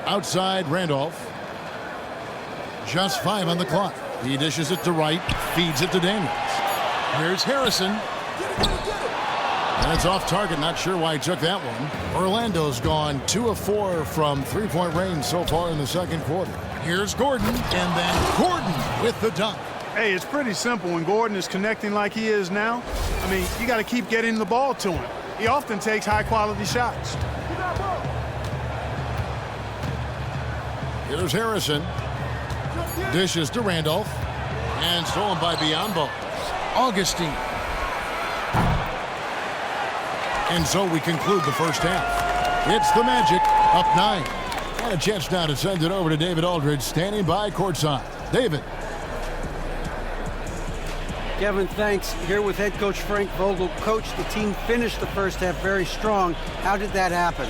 Outside Randolph. Just 5 on the clock. He dishes it to Wright, feeds it to Daniels. Here's Harrison. And it's off target. Not sure why he took that one. Orlando's gone 2 of 4 from three-point range so far in the second quarter. Here's Gordon, and then Gordon with the dunk. Hey, it's pretty simple when Gordon is connecting like he is now. I mean, you got to keep getting the ball to him. He often takes high-quality shots. Here's Harrison. Dishes to Randolph. And stolen by Biombo. Augustine. And so we conclude the first half. It's the Magic, up 9. And a chance now to send it over to David Aldridge, standing by courtside. David. Kevin, thanks. Here with head coach Frank Vogel. Coach, the team finished the first half very strong. How did that happen?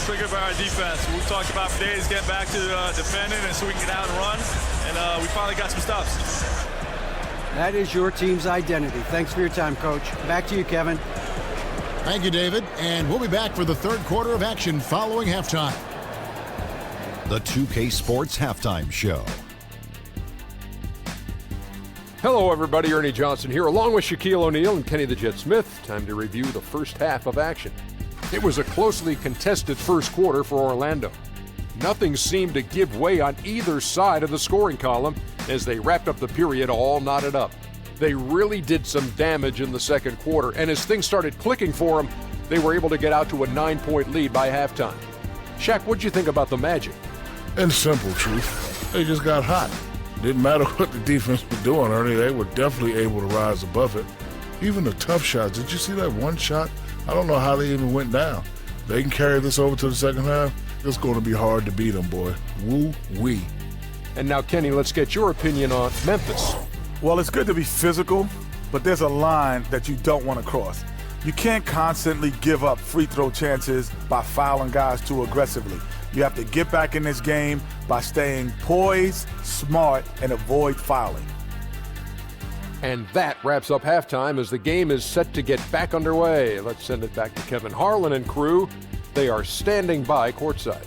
Triggered by our defense. We talked about for days getting back to defending and so we can get out and run. And we finally got some stops. That is your team's identity. Thanks for your time, Coach. Back to you, Kevin. Thank you, David. And we'll be back for the third quarter of action following halftime. The 2K Sports Halftime Show. Hello, everybody. Ernie Johnson here, along with Shaquille O'Neal and Kenny the Jet Smith. Time to review the first half of action. It was a closely contested first quarter for Orlando. Nothing seemed to give way on either side of the scoring column as they wrapped up the period all knotted up. They really did some damage in the second quarter, and as things started clicking for them, they were able to get out to a 9-point lead by halftime. Shaq, what'd you think about the Magic? In simple truth, they just got hot. Didn't matter what the defense was doing, Ernie, they were definitely able to rise above it. Even the tough shots, did you see that one shot? I don't know how they even went down. They can carry this over to the second half. It's going to be hard to beat them, boy. Woo-wee. And now, Kenny, let's get your opinion on Memphis. Well, it's good to be physical, but there's a line that you don't want to cross. You can't constantly give up free throw chances by fouling guys too aggressively. You have to get back in this game by staying poised, smart, and avoid fouling. And that wraps up halftime as the game is set to get back underway. Let's send it back to Kevin Harlan and crew. They are standing by courtside.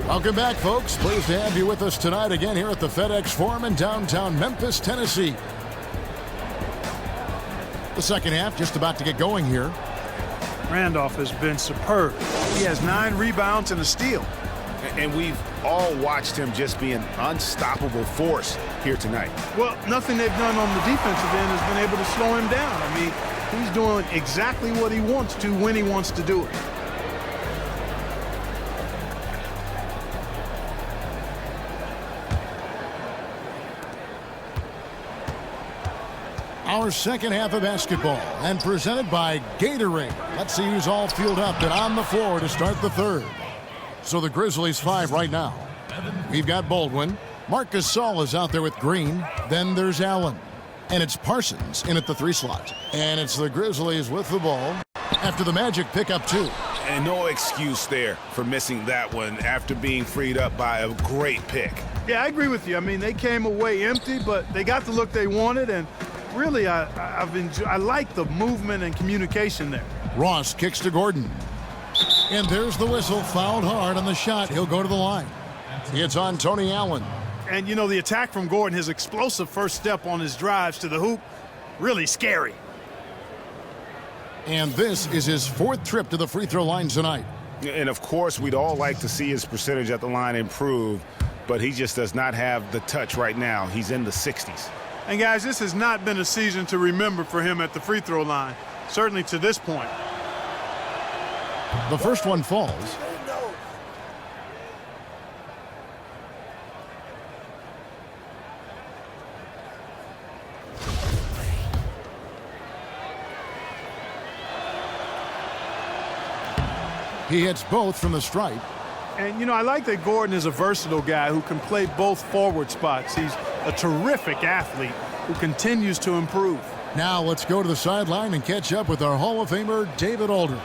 Welcome back, folks. Pleased to have you with us tonight again here at the FedEx Forum in downtown Memphis, Tennessee. The second half just about to get going here. Randolph has been superb. He has 9 rebounds and a steal. And we've all watched him just be an unstoppable force here tonight. Well, nothing they've done on the defensive end has been able to slow him down. I mean, he's doing exactly what he wants to when he wants to do it. Our second half of basketball, and presented by Gatorade. Let's see who's all fueled up and on the floor to start the third. So the Grizzlies 5 right now. We've got Baldwin. Marc Gasol is out there with Green. Then there's Allen. And it's Parsons in at the 3 slot. And it's the Grizzlies with the ball after the Magic pick up 2. And no excuse there for missing that one after being freed up by a great pick. Yeah, I agree with you. I mean, they came away empty, but they got the look they wanted, and really, I like the movement and communication there. Ross kicks to Gordon. And there's the whistle, fouled hard on the shot. He'll go to the line. It's on Tony Allen. And, you know, the attack from Gordon, his explosive first step on his drives to the hoop, really scary. And this is his 4th trip to the free throw line tonight. And, of course, we'd all like to see his percentage at the line improve, but he just does not have the touch right now. He's in the 60s. And, guys, this has not been a season to remember for him at the free throw line, certainly to this point. The first one falls. He hits both from the stripe. And, you know, I like that Gordon is a versatile guy who can play both forward spots. He's a terrific athlete who continues to improve. Now let's go to the sideline and catch up with our Hall of Famer, David Aldridge.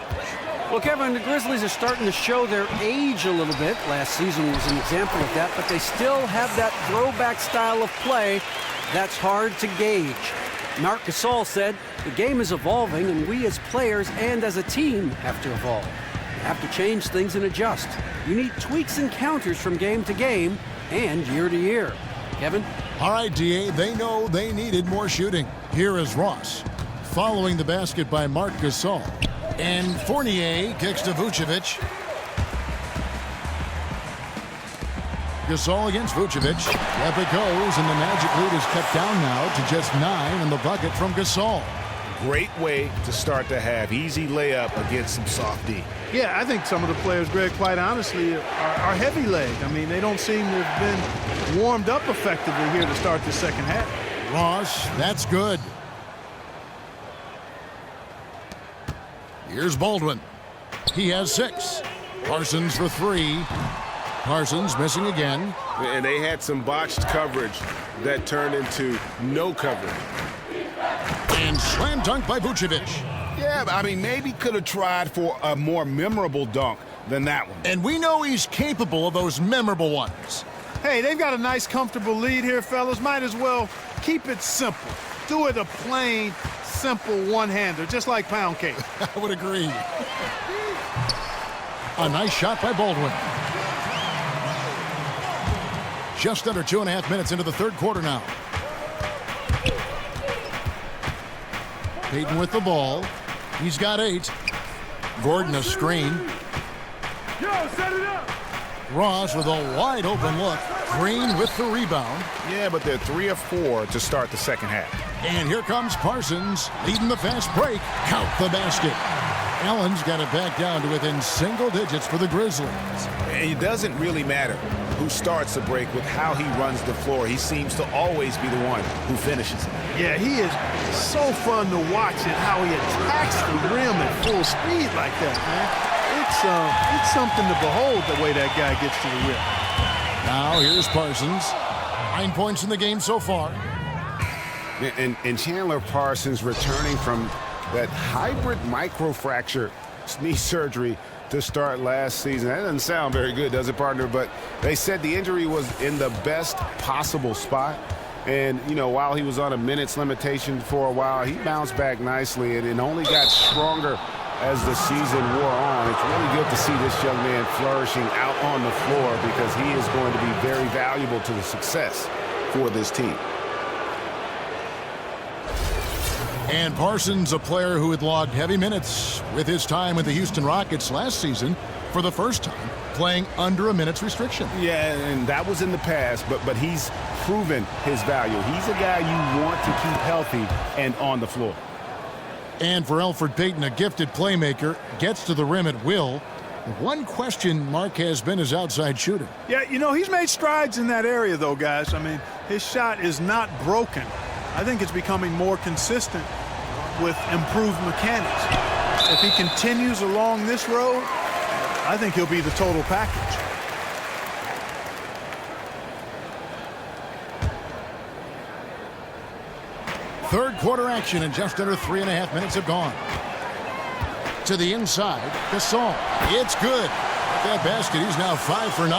Well, Kevin, the Grizzlies are starting to show their age a little bit. Last season was an example of that, but they still have that throwback style of play that's hard to gauge. Marc Gasol said, the game is evolving, and we as players and as a team have to evolve. You have to change things and adjust. You need tweaks and counters from game to game and year to year. Kevin? All right, D.A., they know they needed more shooting. Here is Ross, following the basket by Marc Gasol. And Fournier kicks to Vucevic. Gasol against Vucevic. Up it goes, and the Magic lead is cut down now to just 9 in the bucket from Gasol. Great way to start the half. Easy layup against some soft D. Yeah, I think some of the players, Greg, quite honestly, are heavy legged. I mean, they don't seem to have been warmed up effectively here to start the second half. Ross, that's good. Here's Baldwin. He has 6. Parsons for 3. Parsons missing again. And they had some botched coverage that turned into no coverage. And slam dunk by Vucevic. Yeah, I mean, maybe could have tried for a more memorable dunk than that one. And we know he's capable of those memorable ones. Hey, they've got a nice, comfortable lead here, fellas. Might as well keep it simple. Do it a plain, simple one-hander, just like pound cake. I would agree. A nice shot by Baldwin. Just under 2.5 minutes into the third quarter now. Payton with the ball. He's got 8. Gordon a screen. Set it up. Ross with a wide open look. Green with the rebound. Yeah, but they're 3 of 4 to start the second half. And here comes Parsons leading the fast break. Count the basket. Allen's got it back down to within single digits for the Grizzlies. And it doesn't really matter who starts the break with how he runs the floor. He seems to always be the one who finishes it. Yeah, he is so fun to watch and how he attacks the rim at full speed like that, man. It's something to behold the way that guy gets to the rim. Now here's Parsons. 9 points in the game so far. And Chandler Parsons returning from that hybrid microfracture knee surgery to start last season. That doesn't sound very good, does it, partner? But they said the injury was in the best possible spot. And, you know, while he was on a minutes limitation for a while, he bounced back nicely and it only got stronger as the season wore on. It's really good to see this young man flourishing out on the floor because he is going to be very valuable to the success for this team. And Parsons, a player who had logged heavy minutes with his time with the Houston Rockets last season for the first time, playing under a minutes restriction. Yeah, and that was in the past, but he's proven his value. He's a guy you want to keep healthy and on the floor. And for Elfrid Payton, a gifted playmaker, gets to the rim at will. One question mark has been his outside shooting. Yeah, you know, he's made strides in that area, though, guys. I mean, his shot is not broken. I think it's becoming more consistent with improved mechanics. If he continues along this road, I think he'll be the total package. Third quarter action and just under 3.5 minutes have gone. To the inside, Gasol. It's good. That basket, he's now 5 for 9.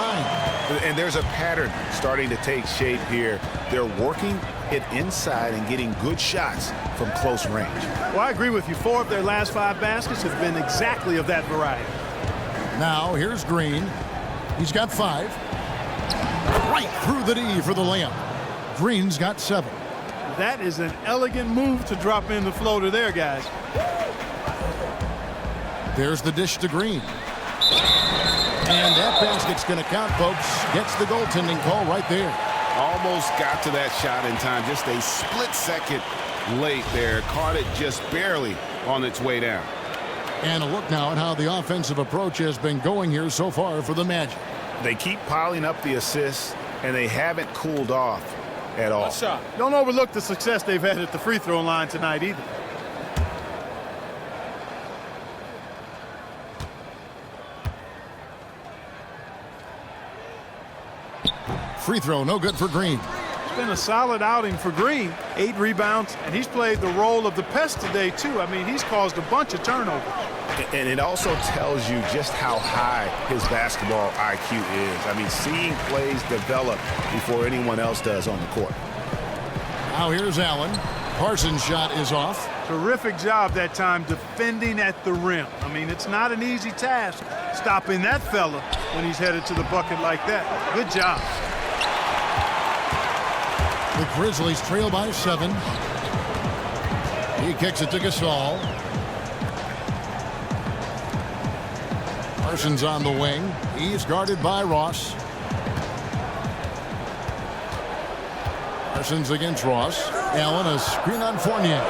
And there's a pattern starting to take shape here. They're working it inside and getting good shots from close range. Well, I agree with you. 4 of their last 5 baskets have been exactly of that variety. Now, here's Green. He's got 5. Right through the D for the layup. Green's got 7. That is an elegant move to drop in the floater there, guys. There's the dish to Green. And that basket's going to count, folks. Gets the goaltending call right there. Almost got to that shot in time. Just a split second late there. Caught it just barely on its way down. And a look now at how the offensive approach has been going here so far for the Magic. They keep piling up the assists, and they haven't cooled off at all. Don't overlook the success they've had at the free throw line tonight either. Free throw, no good for Green. It's been a solid outing for Green. 8 rebounds, and he's played the role of the pest today, too. I mean, he's caused a bunch of turnovers. And it also tells you just how high his basketball IQ is. I mean, seeing plays develop before anyone else does on the court. Now here's Allen. Parsons' shot is off. Terrific job that time defending at the rim. I mean, it's not an easy task stopping that fella when he's headed to the bucket like that. Good job. The Grizzlies trail by 7. He kicks it to Gasol. Parsons on the wing. He's guarded by Ross. Parsons against Ross. Allen, a screen on Fournier.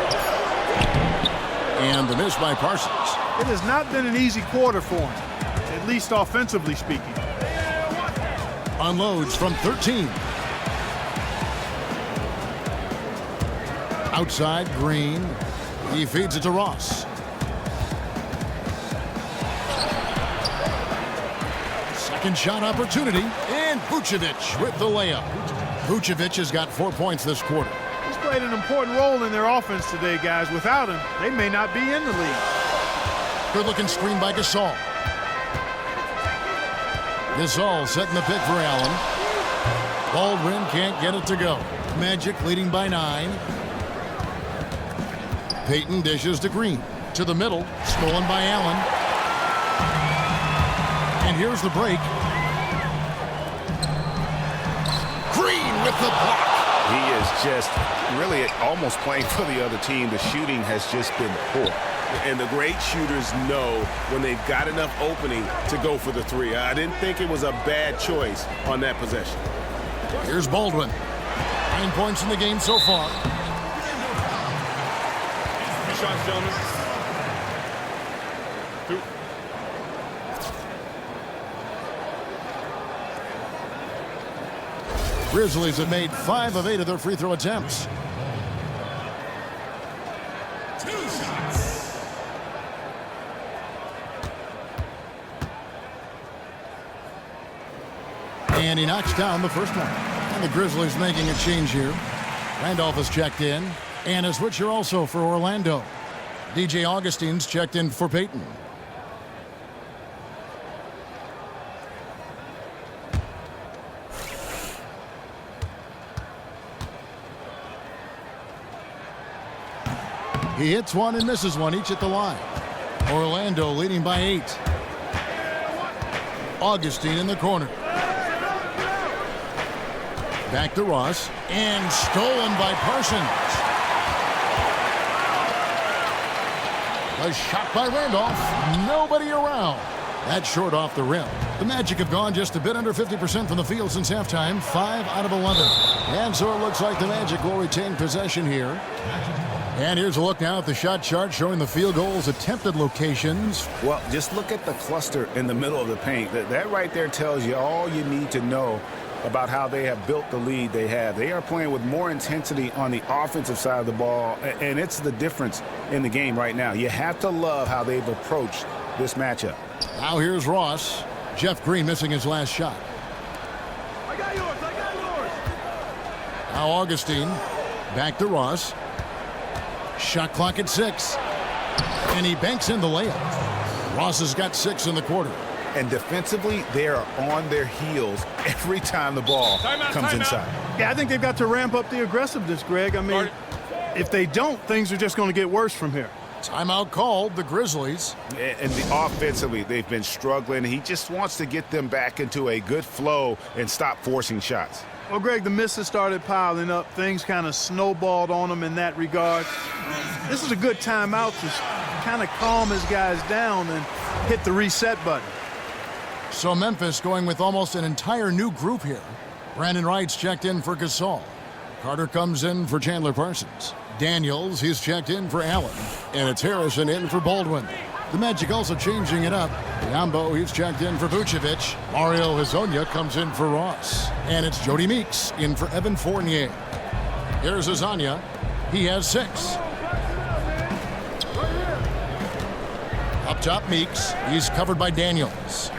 And the miss by Parsons. It has not been an easy quarter for him, at least offensively speaking. Unloads from 13. Outside, Green. He feeds it to Ross. Second shot opportunity, and Vucevic with the layup. Vucevic has got 4 points this quarter. He's played an important role in their offense today, guys. Without him, they may not be in the league. Good-looking screen by Gasol. Gasol setting the pick for Allen. Baldwin can't get it to go. Magic leading by 9. Payton dishes to Green. To the middle, stolen by Allen. And here's the break. Green with the block. He is just really almost playing for the other team. The shooting has just been poor. And the great shooters know when they've got enough opening to go for the three. I didn't think it was a bad choice on that possession. Here's Baldwin. 9 points in the game so far. Two shots, gentlemen. Two. Grizzlies have made 5 of 8 of their free throw attempts. And he knocks down the first one. And the Grizzlies making a change here. Randolph has checked in. And a switcher also for Orlando. DJ Augustine's checked in for Peyton. He hits one and misses one, each at the line. Orlando leading by 8. Augustine in the corner. Back to Ross, and stolen by Parsons. A shot by Randolph, nobody around. That's short off the rim. The Magic have gone just a bit under 50% from the field since halftime, 5 out of 11. And so it looks like the Magic will retain possession here. And here's a look now at the shot chart showing the field goals attempted locations. Well, just look at the cluster in the middle of the paint. That right there tells you all you need to know about how they have built the lead they have. They are playing with more intensity on the offensive side of the ball, and it's the difference in the game right now. You have to love how they've approached this matchup. Now here's Ross. Jeff Green missing his last shot. I got yours. Now Augustine. Back to Ross. Shot clock at 6. And he banks in the layup. Ross has got 6 in the quarter. And defensively, they are on their heels every time the ball comes inside. Yeah, I think they've got to ramp up the aggressiveness, Greg. I mean, if they don't, things are just going to get worse from here. Timeout called, the Grizzlies. And offensively, they've been struggling. He just wants to get them back into a good flow and stop forcing shots. Well, Greg, the misses started piling up. Things kind of snowballed on them in that regard. This is a good timeout to kind of calm his guys down and hit the reset button. So Memphis going with almost an entire new group here. Brandon Wright's checked in for Gasol. Carter comes in for Chandler Parsons. Daniels, he's checked in for Allen. And it's Harrison in for Baldwin. The Magic also changing it up. Yambo, he's checked in for Vucevic. Mario Hezonja comes in for Ross. And it's Jody Meeks in for Evan Fournier. Here's Hezonja. He has 6. Up top, Meeks. He's covered by Daniels.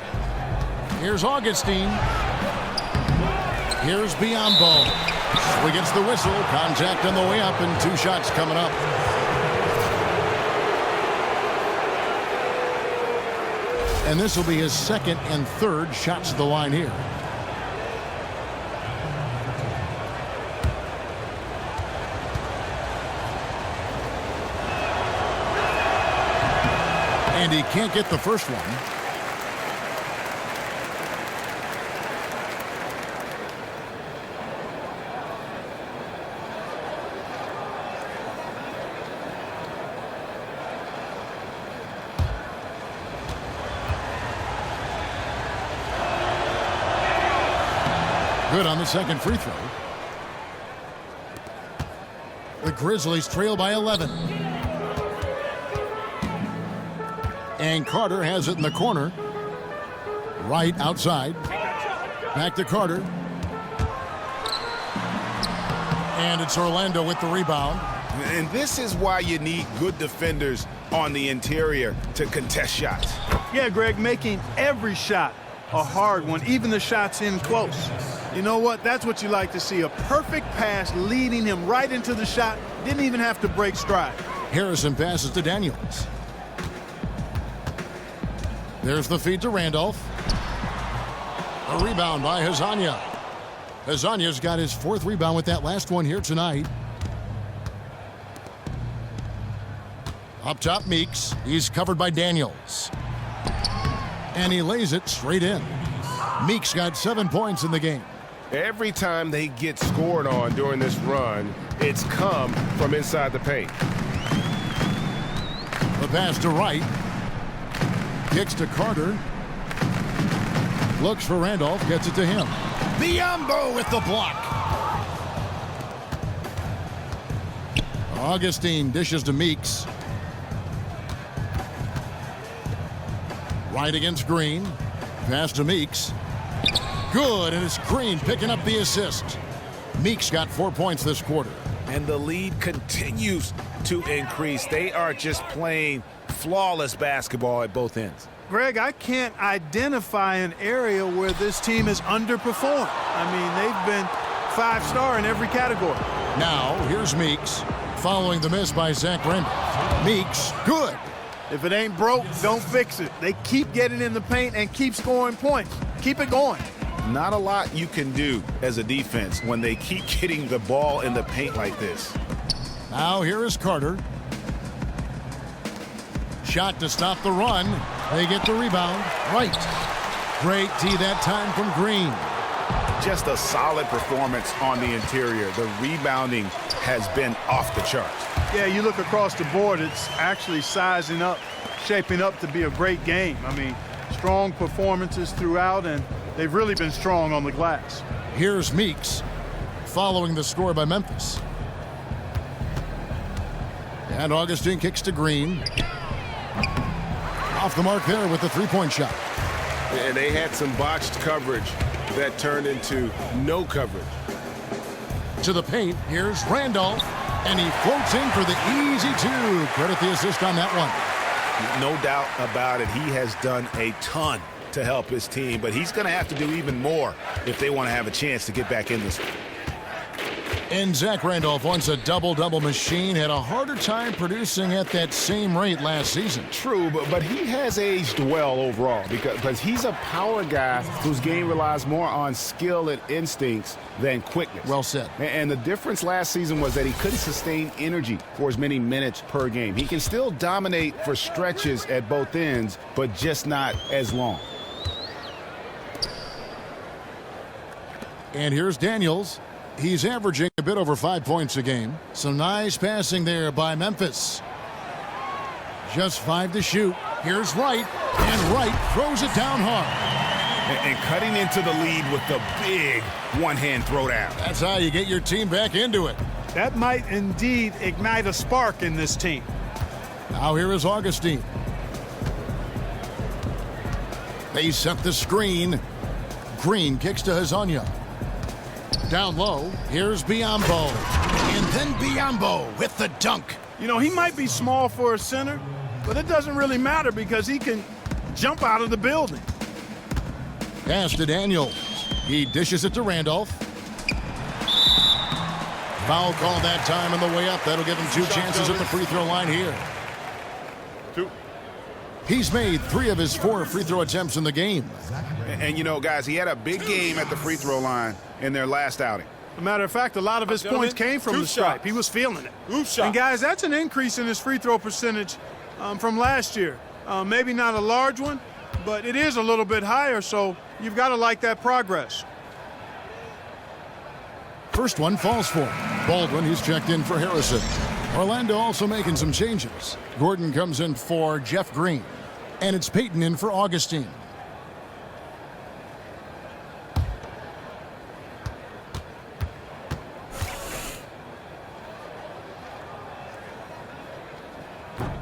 Here's Augustine. Here's Biyombo. So he gets the whistle. Contact on the way up and 2 shots coming up. And this will be his 2nd and 3rd shots at the line here. And he can't get the first one. Good on the 2nd free throw. The Grizzlies trail by 11. And Carter has it in the corner. Right outside. Back to Carter. And it's Orlando with the rebound. And this is why you need good defenders on the interior to contest shots. Yeah, Greg, making every shot a hard one, even the shots in close. You know what? That's what you like to see. A perfect pass leading him right into the shot. Didn't even have to break stride. Harrison passes to Daniels. There's the feed to Randolph. A rebound by Hezonja. Hezonja's got his 4th rebound with that last one here tonight. Up top, Meeks. He's covered by Daniels. And he lays it straight in. Meeks got 7 points in the game. Every time they get scored on during this run, it's come from inside the paint. The pass to Wright. Kicks to Carter. Looks for Randolph, gets it to him. Biombo with the block. Augustine dishes to Meeks. Wright against Green. Pass to Meeks. Good, and it's Green picking up the assist. Meeks got 4 points this quarter. And the lead continues to increase. They are just playing flawless basketball at both ends. Greg, I can't identify an area where this team has underperformed. I mean, they've been 5-star in every category. Now, here's Meeks, following the miss by Zach Randolph. Meeks, good. If it ain't broke, don't fix it. They keep getting in the paint and keep scoring points. Keep it going. Not a lot you can do as a defense when they keep getting the ball in the paint like this. Now here is Carter. Shot to stop the run. They get the rebound. Right. Great D that time from Green. Just a solid performance on the interior. The rebounding has been off the charts. Yeah, you look across the board, it's actually sizing up, shaping up to be a great game. I mean, strong performances throughout, and they've really been strong on the glass. Here's Meeks, following the score by Memphis. And Augustine kicks to Green. Off the mark there with the three-point shot. And they had some botched coverage that turned into no coverage. To the paint, here's Randolph, and he floats in for the easy two. Credit the assist on that one. No doubt about it. He has done a ton to help his team, but he's going to have to do even more if they want to have a chance to get back in this one. And Zach Randolph, once a double-double machine, had a harder time producing at that same rate last season. True, but he has aged well overall because he's a power guy whose game relies more on skill and instincts than quickness. Well said. And the difference last season was that he couldn't sustain energy for as many minutes per game. He can still dominate for stretches at both ends, but just not as long. And here's Daniels. He's averaging a bit over 5 points a game. Some nice passing there by Memphis. Just 5 to shoot. Here's Wright, and Wright throws it down hard. And cutting into the lead with the big one-hand throwdown. That's how you get your team back into it. That might indeed ignite a spark in this team. Now here is Augustine. They set the screen. Green kicks to Hezonja. Down low, here's Biombo. And then Biombo with the dunk. You know, he might be small for a center, but it doesn't really matter because he can jump out of the building. Pass to Daniels. He dishes it to Randolph. Foul call that time on the way up. That'll give him 2 chances at the free throw line here. 2. He's made 3 of his 4 free throw attempts in the game. And you know, guys, he had a big game at the free throw line in their last outing. As a matter of fact, a lot of his points came from the stripe. He was feeling it. And guys, that's an increase in his free throw percentage from last year. Maybe not a large one, but it is a little bit higher, so you've got to like that progress. First one falls for him. Baldwin, he's checked in for Harrison. Orlando also making some changes. Gordon comes in for Jeff Green. And it's Peyton in for Augustine.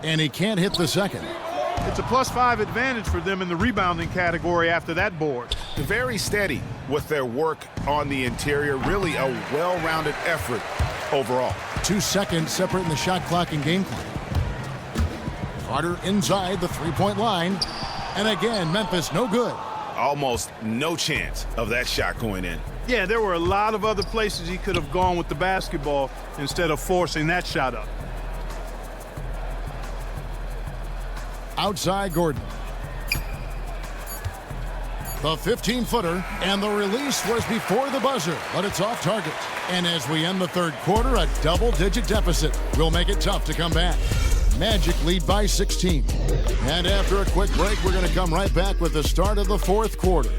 And he can't hit the second. It's a +5 advantage for them in the rebounding category after that board. Very steady with their work on the interior. Really a well-rounded effort overall. 2 seconds separating the shot clock and game clock. Carter inside the three-point line. And again, Memphis no good. Almost no chance of that shot going in. Yeah, there were a lot of other places he could have gone with the basketball instead of forcing that shot up. Outside Gordon. The 15-footer, and the release was before the buzzer, but it's off target. And as we end the third quarter, a double-digit deficit will make it tough to come back. Magic lead by 16. And after a quick break, we're going to come right back with the start of the fourth quarter.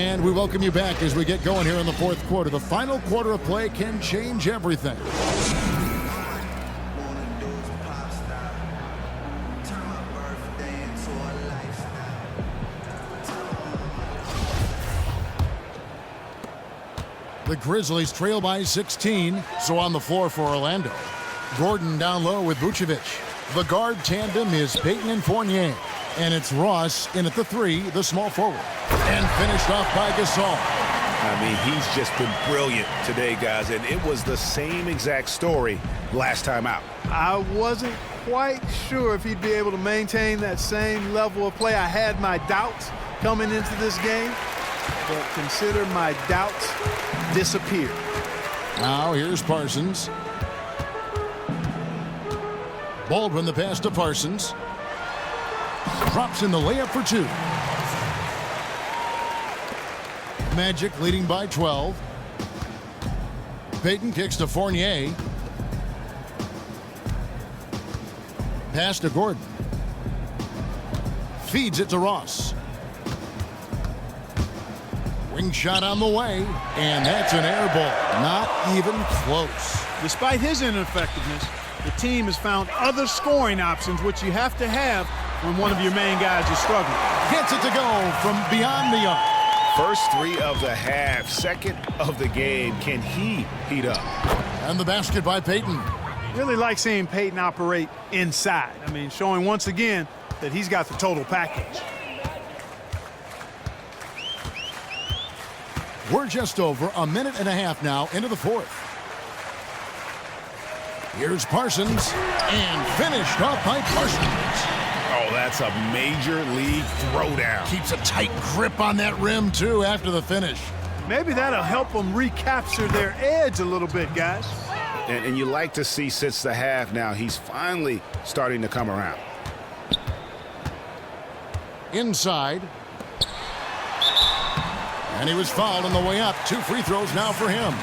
And we welcome you back as we get going here in the fourth quarter. The final quarter of play can change everything. The Grizzlies trail by 16. So on the floor for Orlando. Gordon down low with Vucevic. The guard tandem is Payton and Fournier. And it's Ross in at the 3, the small forward. And finished off by Gasol. I mean, he's just been brilliant today, guys. And it was the same exact story last time out. I wasn't quite sure if he'd be able to maintain that same level of play. I had my doubts coming into this game, but consider my doubts disappeared. Now here's Parsons. Baldwin the pass to Parsons. Drops in the layup for 2. Magic leading by 12. Payton kicks to Fournier. Pass to Gordon. Feeds it to Ross. Wing shot on the way, and that's an air ball. Not even close. Despite his ineffectiveness, the team has found other scoring options, which you have to have when one of your main guys is struggling. Gets it to go from beyond the arc. First 3 of the half, second of the game. Can he heat up? And the basket by Payton. Really like seeing Payton operate inside. I mean, showing once again that he's got the total package. We're just over a minute and a half now into the fourth. Here's Parsons, and finished off by Parsons. Oh, that's a major league throwdown. Keeps a tight grip on that rim, too, after the finish. Maybe that'll help them recapture their edge a little bit, guys. And you like to see since the half now, he's finally starting to come around. Inside. And he was fouled on the way up. 2 free throws now for him.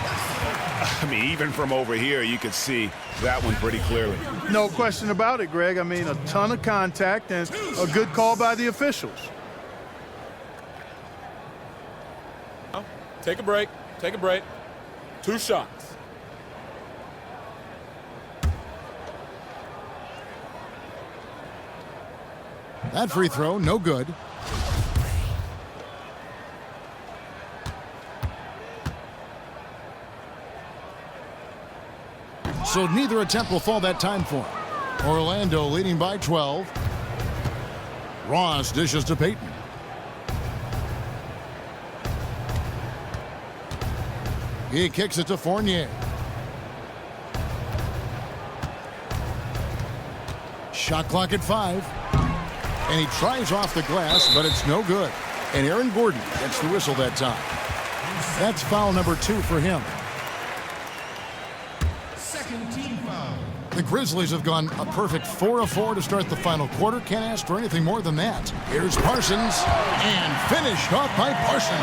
I mean, even from over here, you could see that one pretty clearly. No question about it, Greg. I mean, a ton of contact and a good call by the officials. Take a break. Take a break. 2 shots. That free throw, no good. So neither attempt will fall that time for him. Orlando leading by 12. Ross dishes to Payton. He kicks it to Fournier. Shot clock at 5. And he tries off the glass, but it's no good. And Aaron Gordon gets the whistle that time. That's foul number 2 for him. The Grizzlies have gone a perfect 4 of 4 to start the final quarter. Can't ask for anything more than that. Here's Parsons, and finished off by Parsons.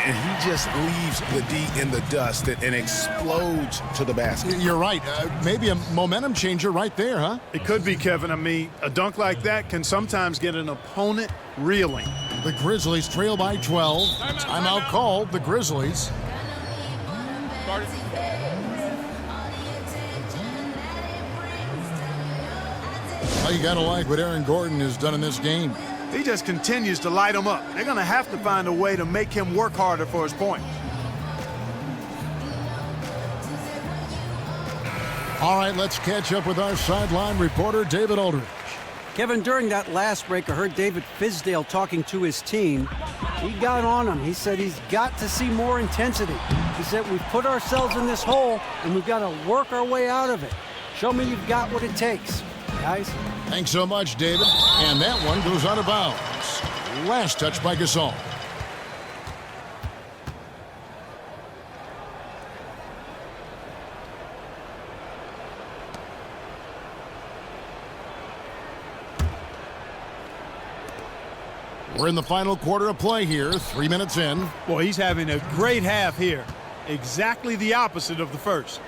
And he just leaves the D in the dust and explodes to the basket. You're right. Maybe a momentum changer right there, huh? It could be, Kevin. I mean, a dunk like that can sometimes get an opponent reeling. The Grizzlies trail by 12. Timeout called. The Grizzlies. Well, you got to like what Aaron Gordon has done in this game. He just continues to light them up. They're going to have to find a way to make him work harder for his points. All right, let's catch up with our sideline reporter, David Aldridge. Kevin, during that last break, I heard David Fizdale talking to his team. He got on him. He said he's got to see more intensity. He said we've put ourselves in this hole, and we've got to work our way out of it. Show me you've got what it takes, guys. Thanks so much, David. And that one goes out of bounds. Last touch by Gasol. We're in the final quarter of play here, 3 minutes in. Well, he's having a great half here. Exactly the opposite of the first.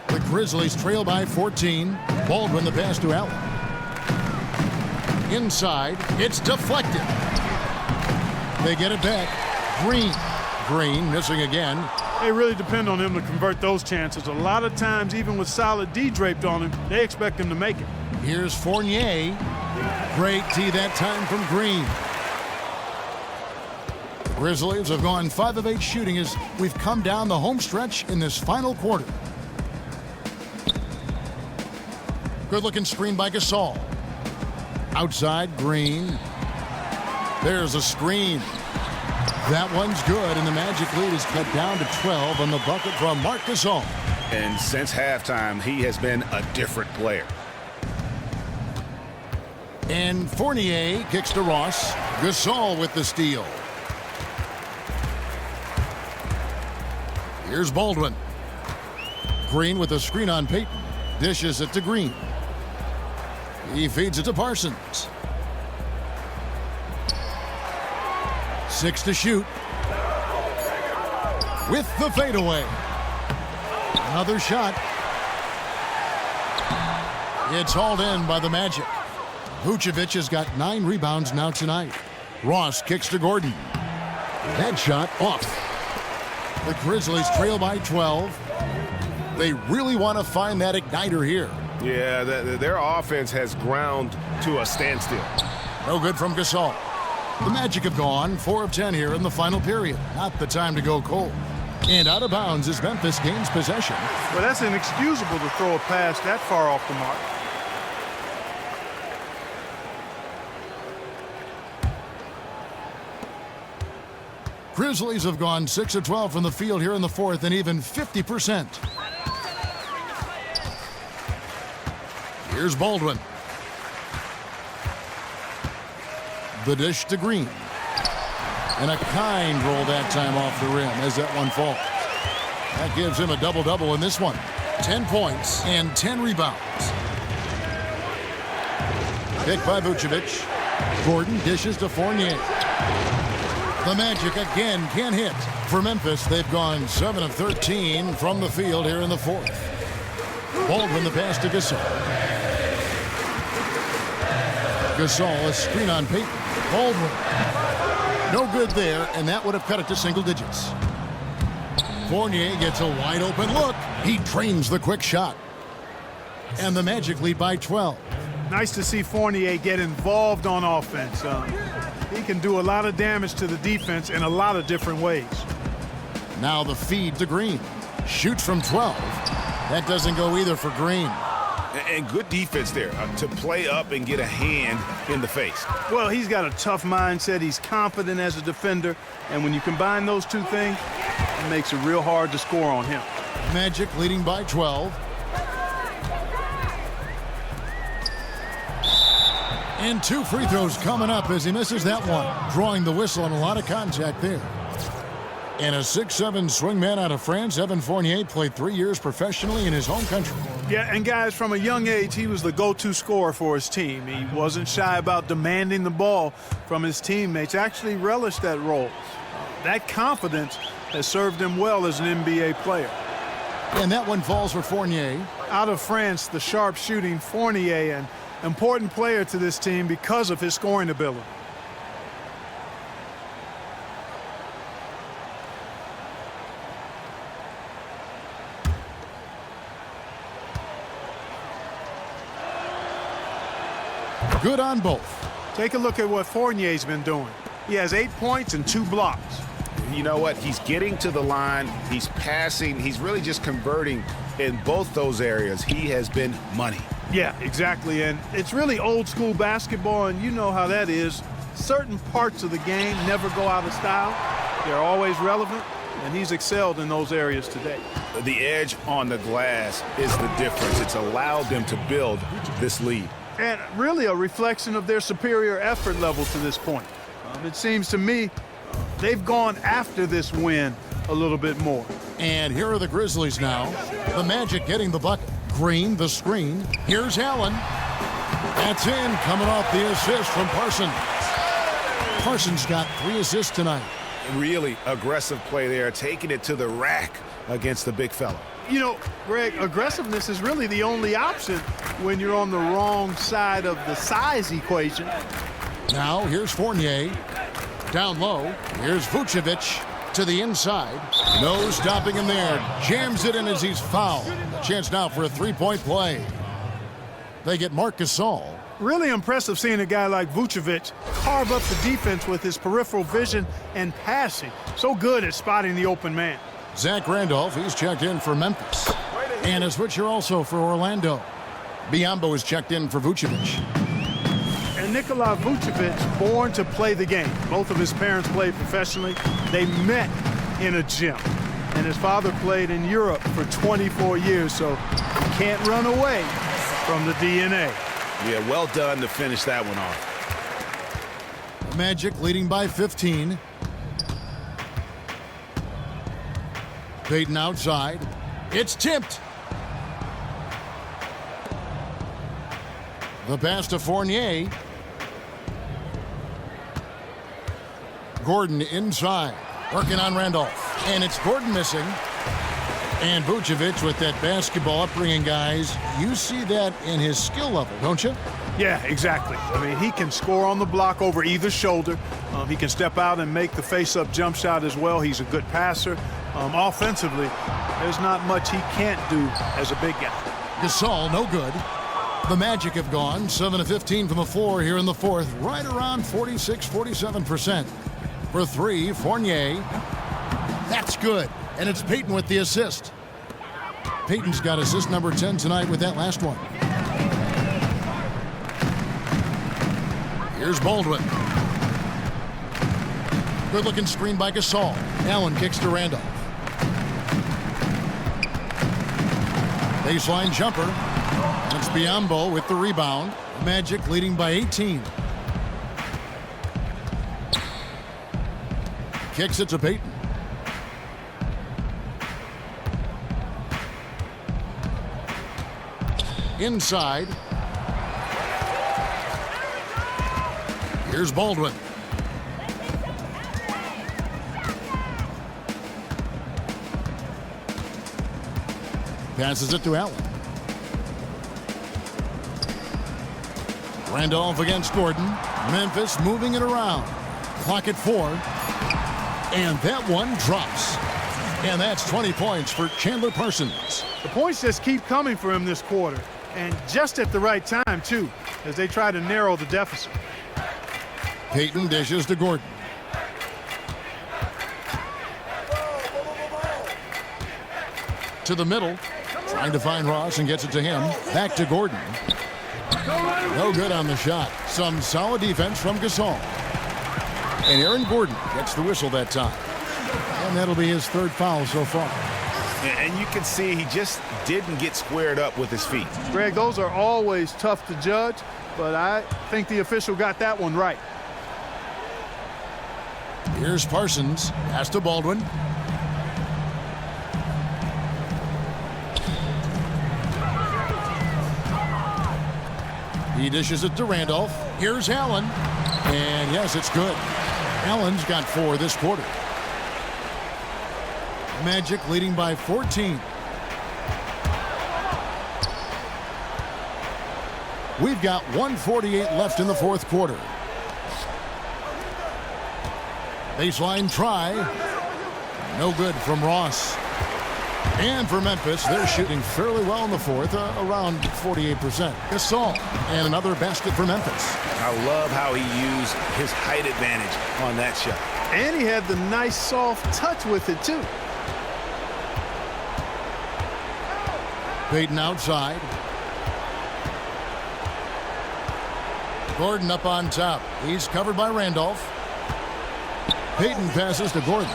The Grizzlies trail by 14. Baldwin the pass to Allen. Inside, it's deflected. They get it back. Green missing again. They really depend on him to convert those chances. A lot of times, even with solid D draped on him, they expect him to make it. Here's Fournier. Great tee that time from Green. Grizzlies have gone 5 of 8 shooting as we've come down the home stretch in this final quarter. Good looking screen by Gasol. Outside, Green. There's a screen. That one's good, and the Magic lead is cut down to 12 on the bucket from Marc Gasol. And since halftime, he has been a different player. And Fournier kicks to Ross. Gasol with the steal. Here's Baldwin. Green with a screen on Payton. Dishes it to Green. He feeds it to Parsons. 6 to shoot. With the fadeaway. Another shot. It's hauled in by the Magic. Vucevic has got 9 rebounds now tonight. Ross kicks to Gordon. That shot off. The Grizzlies trail by 12. They really want to find that igniter here. Yeah, their offense has ground to a standstill. No good from Gasol. The Magic have gone 4 of 10 here in the final period. Not the time to go cold. And out of bounds as Memphis gains possession. Well, that's inexcusable to throw a pass that far off the mark. Grizzlies have gone 6 of 12 from the field here in the fourth and even 50%. Here's Baldwin. The dish to Green. And a kind roll that time off the rim as that one falls. That gives him a double-double in this one. 10 points and 10 rebounds. Pick by Vucevic. Gordon dishes to Fournier. The Magic again can't hit. For Memphis, they've gone 7 of 13 from the field here in the fourth. Baldwin the pass to Gasol. Gasol, a screen on Payton. Baldwin. No good there, and that would have cut it to single digits. Fournier gets a wide open look. He drains the quick shot. And the Magic lead by 12. Nice to see Fournier get involved on offense. He can do a lot of damage to the defense in a lot of different ways. Now the feed to Green. Shoots from 12. That doesn't go either for Green. And good defense there to play up and get a hand in the face. Well, he's got a tough mindset. He's confident as a defender. And when you combine those two things, it makes it real hard to score on him. Magic leading by 12. And 2 free throws coming up as he misses that one. Drawing the whistle and a lot of contact there. And a 6'7" swingman out of France, Evan Fournier, played 3 years professionally in his home country. Yeah, and guys, from a young age, he was the go-to scorer for his team. He wasn't shy about demanding the ball from his teammates, actually relished that role. That confidence has served him well as an NBA player. And that one falls for Fournier. Out of France, the sharp shooting Fournier, an important player to this team because of his scoring ability. Good on both. Take a look at what Fournier's been doing. He has 8 points and 2 blocks. You know what? He's getting to the line. He's passing. He's really just converting in both those areas. He has been money. Yeah, exactly. And it's really old school basketball, and you know how that is. Certain parts of the game never go out of style. They're always relevant, and he's excelled in those areas today. The edge on the glass is the difference. It's allowed them to build this lead. And really a reflection of their superior effort level to this point. It seems to me they've gone after this win a little bit more. And here are the Grizzlies now. The Magic getting the bucket. Green, the screen. Here's Allen. That's in, coming off the assist from Parsons. Parsons got 3 assists tonight. Really aggressive play there, taking it to the rack against the big fella. You know, Greg, aggressiveness is really the only option when you're on the wrong side of the size equation. Now, here's Fournier. Down low, here's Vucevic to the inside. No stopping him there. Jams it in as he's fouled. A chance now for a three-point play. They get Marc Gasol. Really impressive seeing a guy like Vucevic carve up the defense with his peripheral vision and passing. So good at spotting the open man. Zach Randolph, he's checked in for Memphis. And a switcher also for Orlando. Biyombo is checked in for Vucevic. And Nikola Vucevic, born to play the game. Both of his parents played professionally. They met in a gym. And his father played in Europe for 24 years, so he can't run away from the DNA. Yeah, well done to finish that one off. Magic leading by 15. Payton outside. It's tipped. The pass to Fournier. Gordon inside. Working on Randolph. And it's Gordon missing. And Vucevic with that basketball upbringing, guys. You see that in his skill level, don't you? Yeah, exactly. I mean, he can score on the block over either shoulder. He can step out and make the face-up jump shot as well. He's a good passer. Offensively, there's not much he can't do as a big guy. Gasol, no good. The Magic have gone 7 of 15 from the floor here in the fourth, right around 46-47%. For three, Fournier. That's good. And it's Payton with the assist. Payton's got assist number 10 tonight with that last one. Here's Baldwin. Good-looking screen by Gasol. Allen kicks to Randolph. Baseline jumper. And it's Biyombo with the rebound. Magic leading by 18. Kicks it to Payton. Inside. Here's Baldwin. Passes it to Allen. Randolph against Gordon. Memphis moving it around. Clock at 4. And that one drops. And that's 20 points for Chandler Parsons. The points just keep coming for him this quarter. And just at the right time, too, as they try to narrow the deficit. Payton dishes to Gordon. To the middle. Trying to find Ross and gets it to him. Back to Gordon. No good on the shot. Some solid defense from Gasol. And Aaron Gordon gets the whistle that time. And that'll be his third foul so far. And you can see he just didn't get squared up with his feet. Greg, those are always tough to judge, but I think the official got that one right. Here's Parsons. Pass to Baldwin. He dishes it to Randolph. Here's Allen. And yes, it's good. Allen's got 4 this quarter. Magic leading by 14. We've got 1:48 left in the fourth quarter. Baseline try. No good from Ross. And for Memphis, they're shooting fairly well in the fourth, around 48%. Gasol, and another basket for Memphis. I love how he used his height advantage on that shot. And he had the nice soft touch with it, too. Payton outside. Gordon up on top. He's covered by Randolph. Payton passes to Gordon.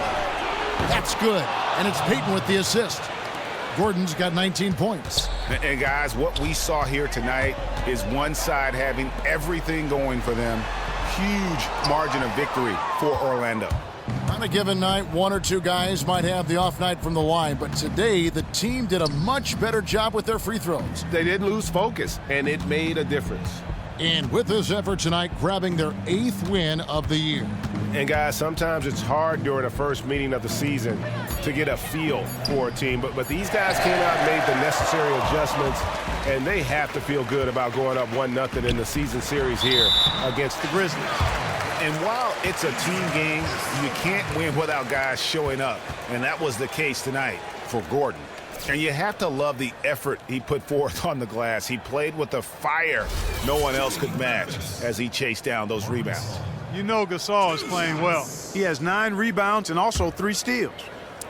That's good. And it's Payton with the assist. Gordon's got 19 points. And guys, what we saw here tonight is one side having everything going for them. Huge margin of victory for Orlando. On a given night, 1 or 2 guys might have the off night from the line, but today the team did a much better job with their free throws. They did lose focus, and it made a difference. And with this effort tonight, grabbing their 8th win of the year. And guys, sometimes it's hard during the first meeting of the season to get a feel for a team. But these guys came out and made the necessary adjustments, and they have to feel good about going up 1-0 in the season series here against the Grizzlies. And while it's a team game, you can't win without guys showing up. And that was the case tonight for Gordon. And you have to love the effort he put forth on the glass. He played with a fire no one else could match as he chased down those rebounds. You know Gasol is playing well. He has 9 rebounds and also 3 steals.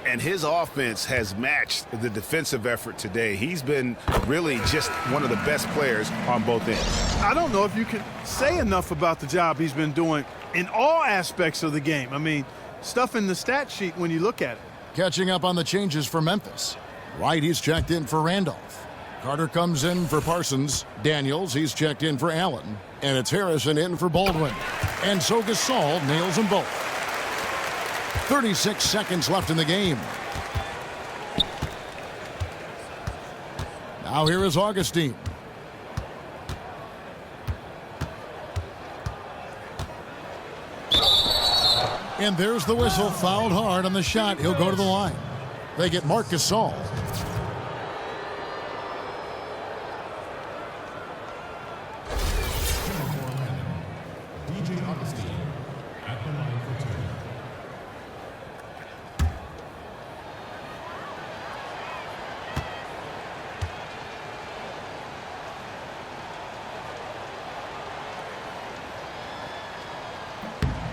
And his offense has matched the defensive effort today. He's been really just one of the best players on both ends. I don't know if you can say enough about the job he's been doing in all aspects of the game. I mean, stuff in the stat sheet when you look at it. Catching up on the changes for Memphis. White, he's checked in for Randolph. Carter comes in for Parsons. Daniels, he's checked in for Allen. And it's Harrison in for Baldwin. And so Gasol nails them both. 36 seconds left in the game. Now here is Augustine. And there's the whistle. Fouled hard on the shot. He'll go to the line. They get Marc Gasol.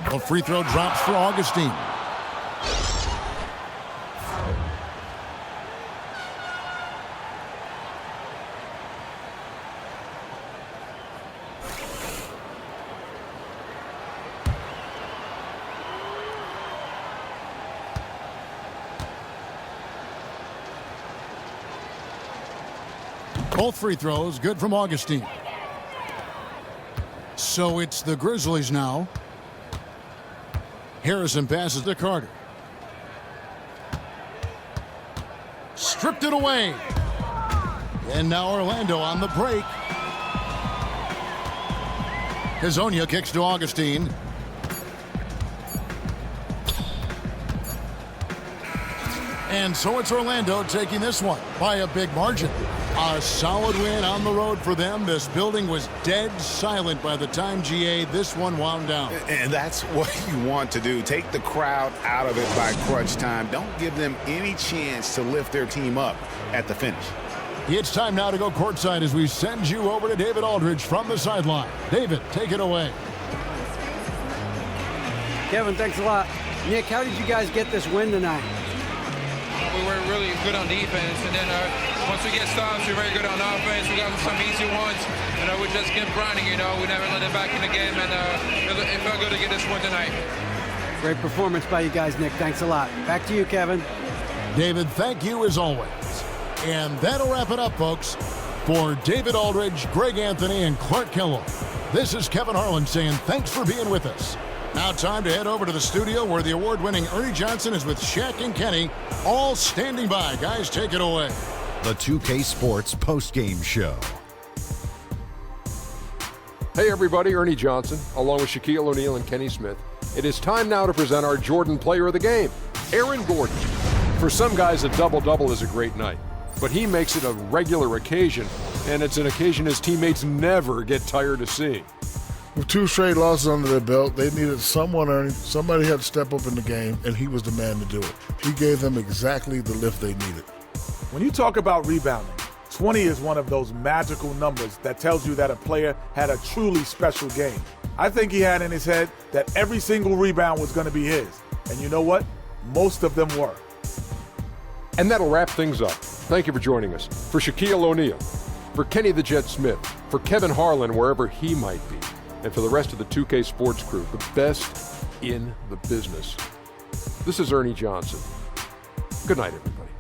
A free throw drops for Augustine. Both free throws good from Augustine. So it's the Grizzlies now. Harrison passes to Carter. Stripped it away. And now Orlando on the break. Hezonja kicks to Augustine. And so it's Orlando taking this one by a big margin. A solid win on the road for them. This building was dead silent by the time, GA, this one wound down. And that's what you want to do. Take the crowd out of it by crunch time. Don't give them any chance to lift their team up at the finish. It's time now to go courtside as we send you over to David Aldridge from the sideline. David, take it away. Kevin, thanks a lot. Nick, how did you guys get this win tonight? We were really good on defense, and then once we get stops, we're very good on offense. We got some easy ones, and we just kept grinding, We never let it back in the game, and it felt good to get this win tonight. Great performance by you guys, Nick. Thanks a lot. Back to you, Kevin. David, thank you as always. And that'll wrap it up, folks. For David Aldridge, Greg Anthony, and Clark Kellogg, this is Kevin Harlan saying thanks for being with us. Now time to head over to the studio where the award-winning Ernie Johnson is with Shaq and Kenny, all standing by. Guys, take it away. The 2K Sports postgame show. Hey everybody, Ernie Johnson, along with Shaquille O'Neal and Kenny Smith. It is time now to present our Jordan Player of the Game, Aaron Gordon. For some guys, a double-double is a great night, but he makes it a regular occasion, and it's an occasion his teammates never get tired of seeing. With 2 straight losses under their belt, they needed somebody had to step up in the game, and he was the man to do it. He gave them exactly the lift they needed. When you talk about rebounding, 20 is one of those magical numbers that tells you that a player had a truly special game. I think he had in his head that every single rebound was going to be his. And you know what? Most of them were. And that'll wrap things up. Thank you for joining us. For Shaquille O'Neal, for Kenny the Jet Smith, for Kevin Harlan, wherever he might be, and for the rest of the 2K Sports crew, the best in the business. This is Ernie Johnson. Good night, everybody.